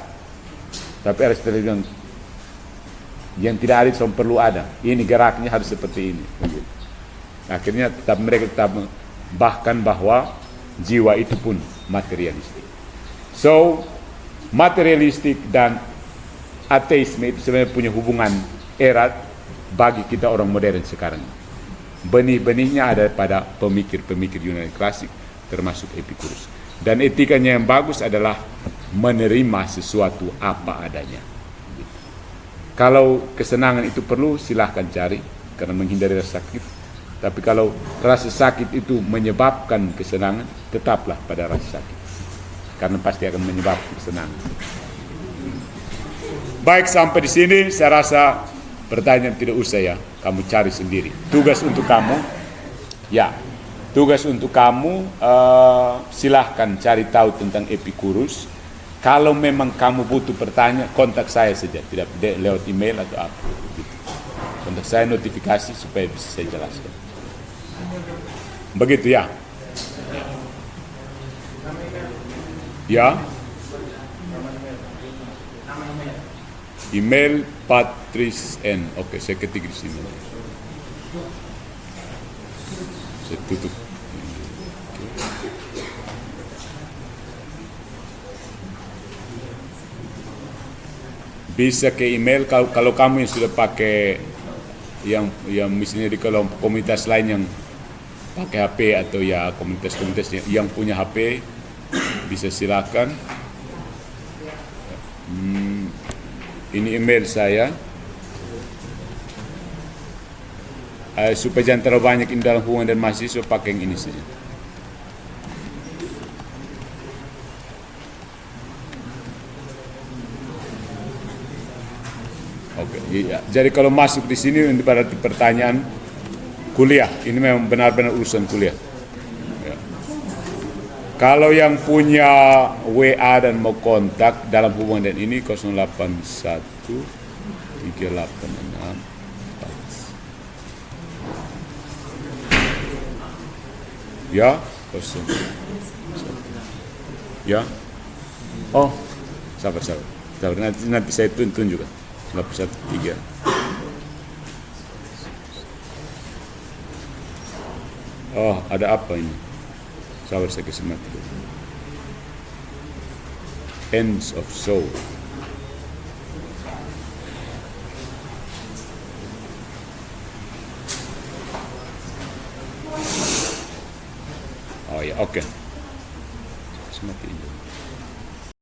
tapi Aristoteles bilang yang tidak ada itu perlu ada. Ini geraknya harus seperti ini. Begitu. Akhirnya mereka tetap bahkan bahwa jiwa itu pun materialistik. So materialistik dan ateisme itu sebenarnya punya hubungan erat bagi kita orang modern sekarang. Benih-benihnya ada pada pemikir-pemikir Yunani klasik termasuk Epicurus. Dan etikanya yang bagus adalah menerima sesuatu apa adanya. Kalau kesenangan itu perlu silahkan cari karena menghindari rasa sakit. Tapi kalau rasa sakit itu menyebabkan kesenangan, tetaplah pada rasa sakit. Karena pasti akan menyebabkan kesenangan. Baik, sampai di sini saya rasa pertanyaan tidak usah ya, kamu cari sendiri. Tugas untuk kamu, silahkan cari tahu tentang Epicurus. Kalau memang kamu butuh pertanyaan, kontak saya saja, tidak lewat email atau apa. Gitu. Kontak saya notifikasi supaya bisa saya jelaskan. Begitu ya. Ya. Email Patrice N. Oke, saya ketik di sini. Saya tutup. Bisa ke email kalau kamu yang sudah pakai yang misalnya di kelompok komunitas lain yang pakai HP atau ya komunitas-komunitas yang punya HP bisa silakan. Ini email saya. Supaya jangan terlalu banyak ini dalam hubungan dan mahasiswa, pakai yang ini saja. Oke, ya. Jadi kalau masuk di sini berarti pertanyaan kuliah. Ini memang benar-benar urusan kuliah. Ya. Kalau yang punya WA dan mau kontak dalam hubungan dan ini 081 386 ya, kosong. Ya. Oh, sabar. Nanti saya tuntun juga. 913. Oh, ada apa ini? Sabar saya kasih mati. Ends of Soul. Oke. Matiin dulu.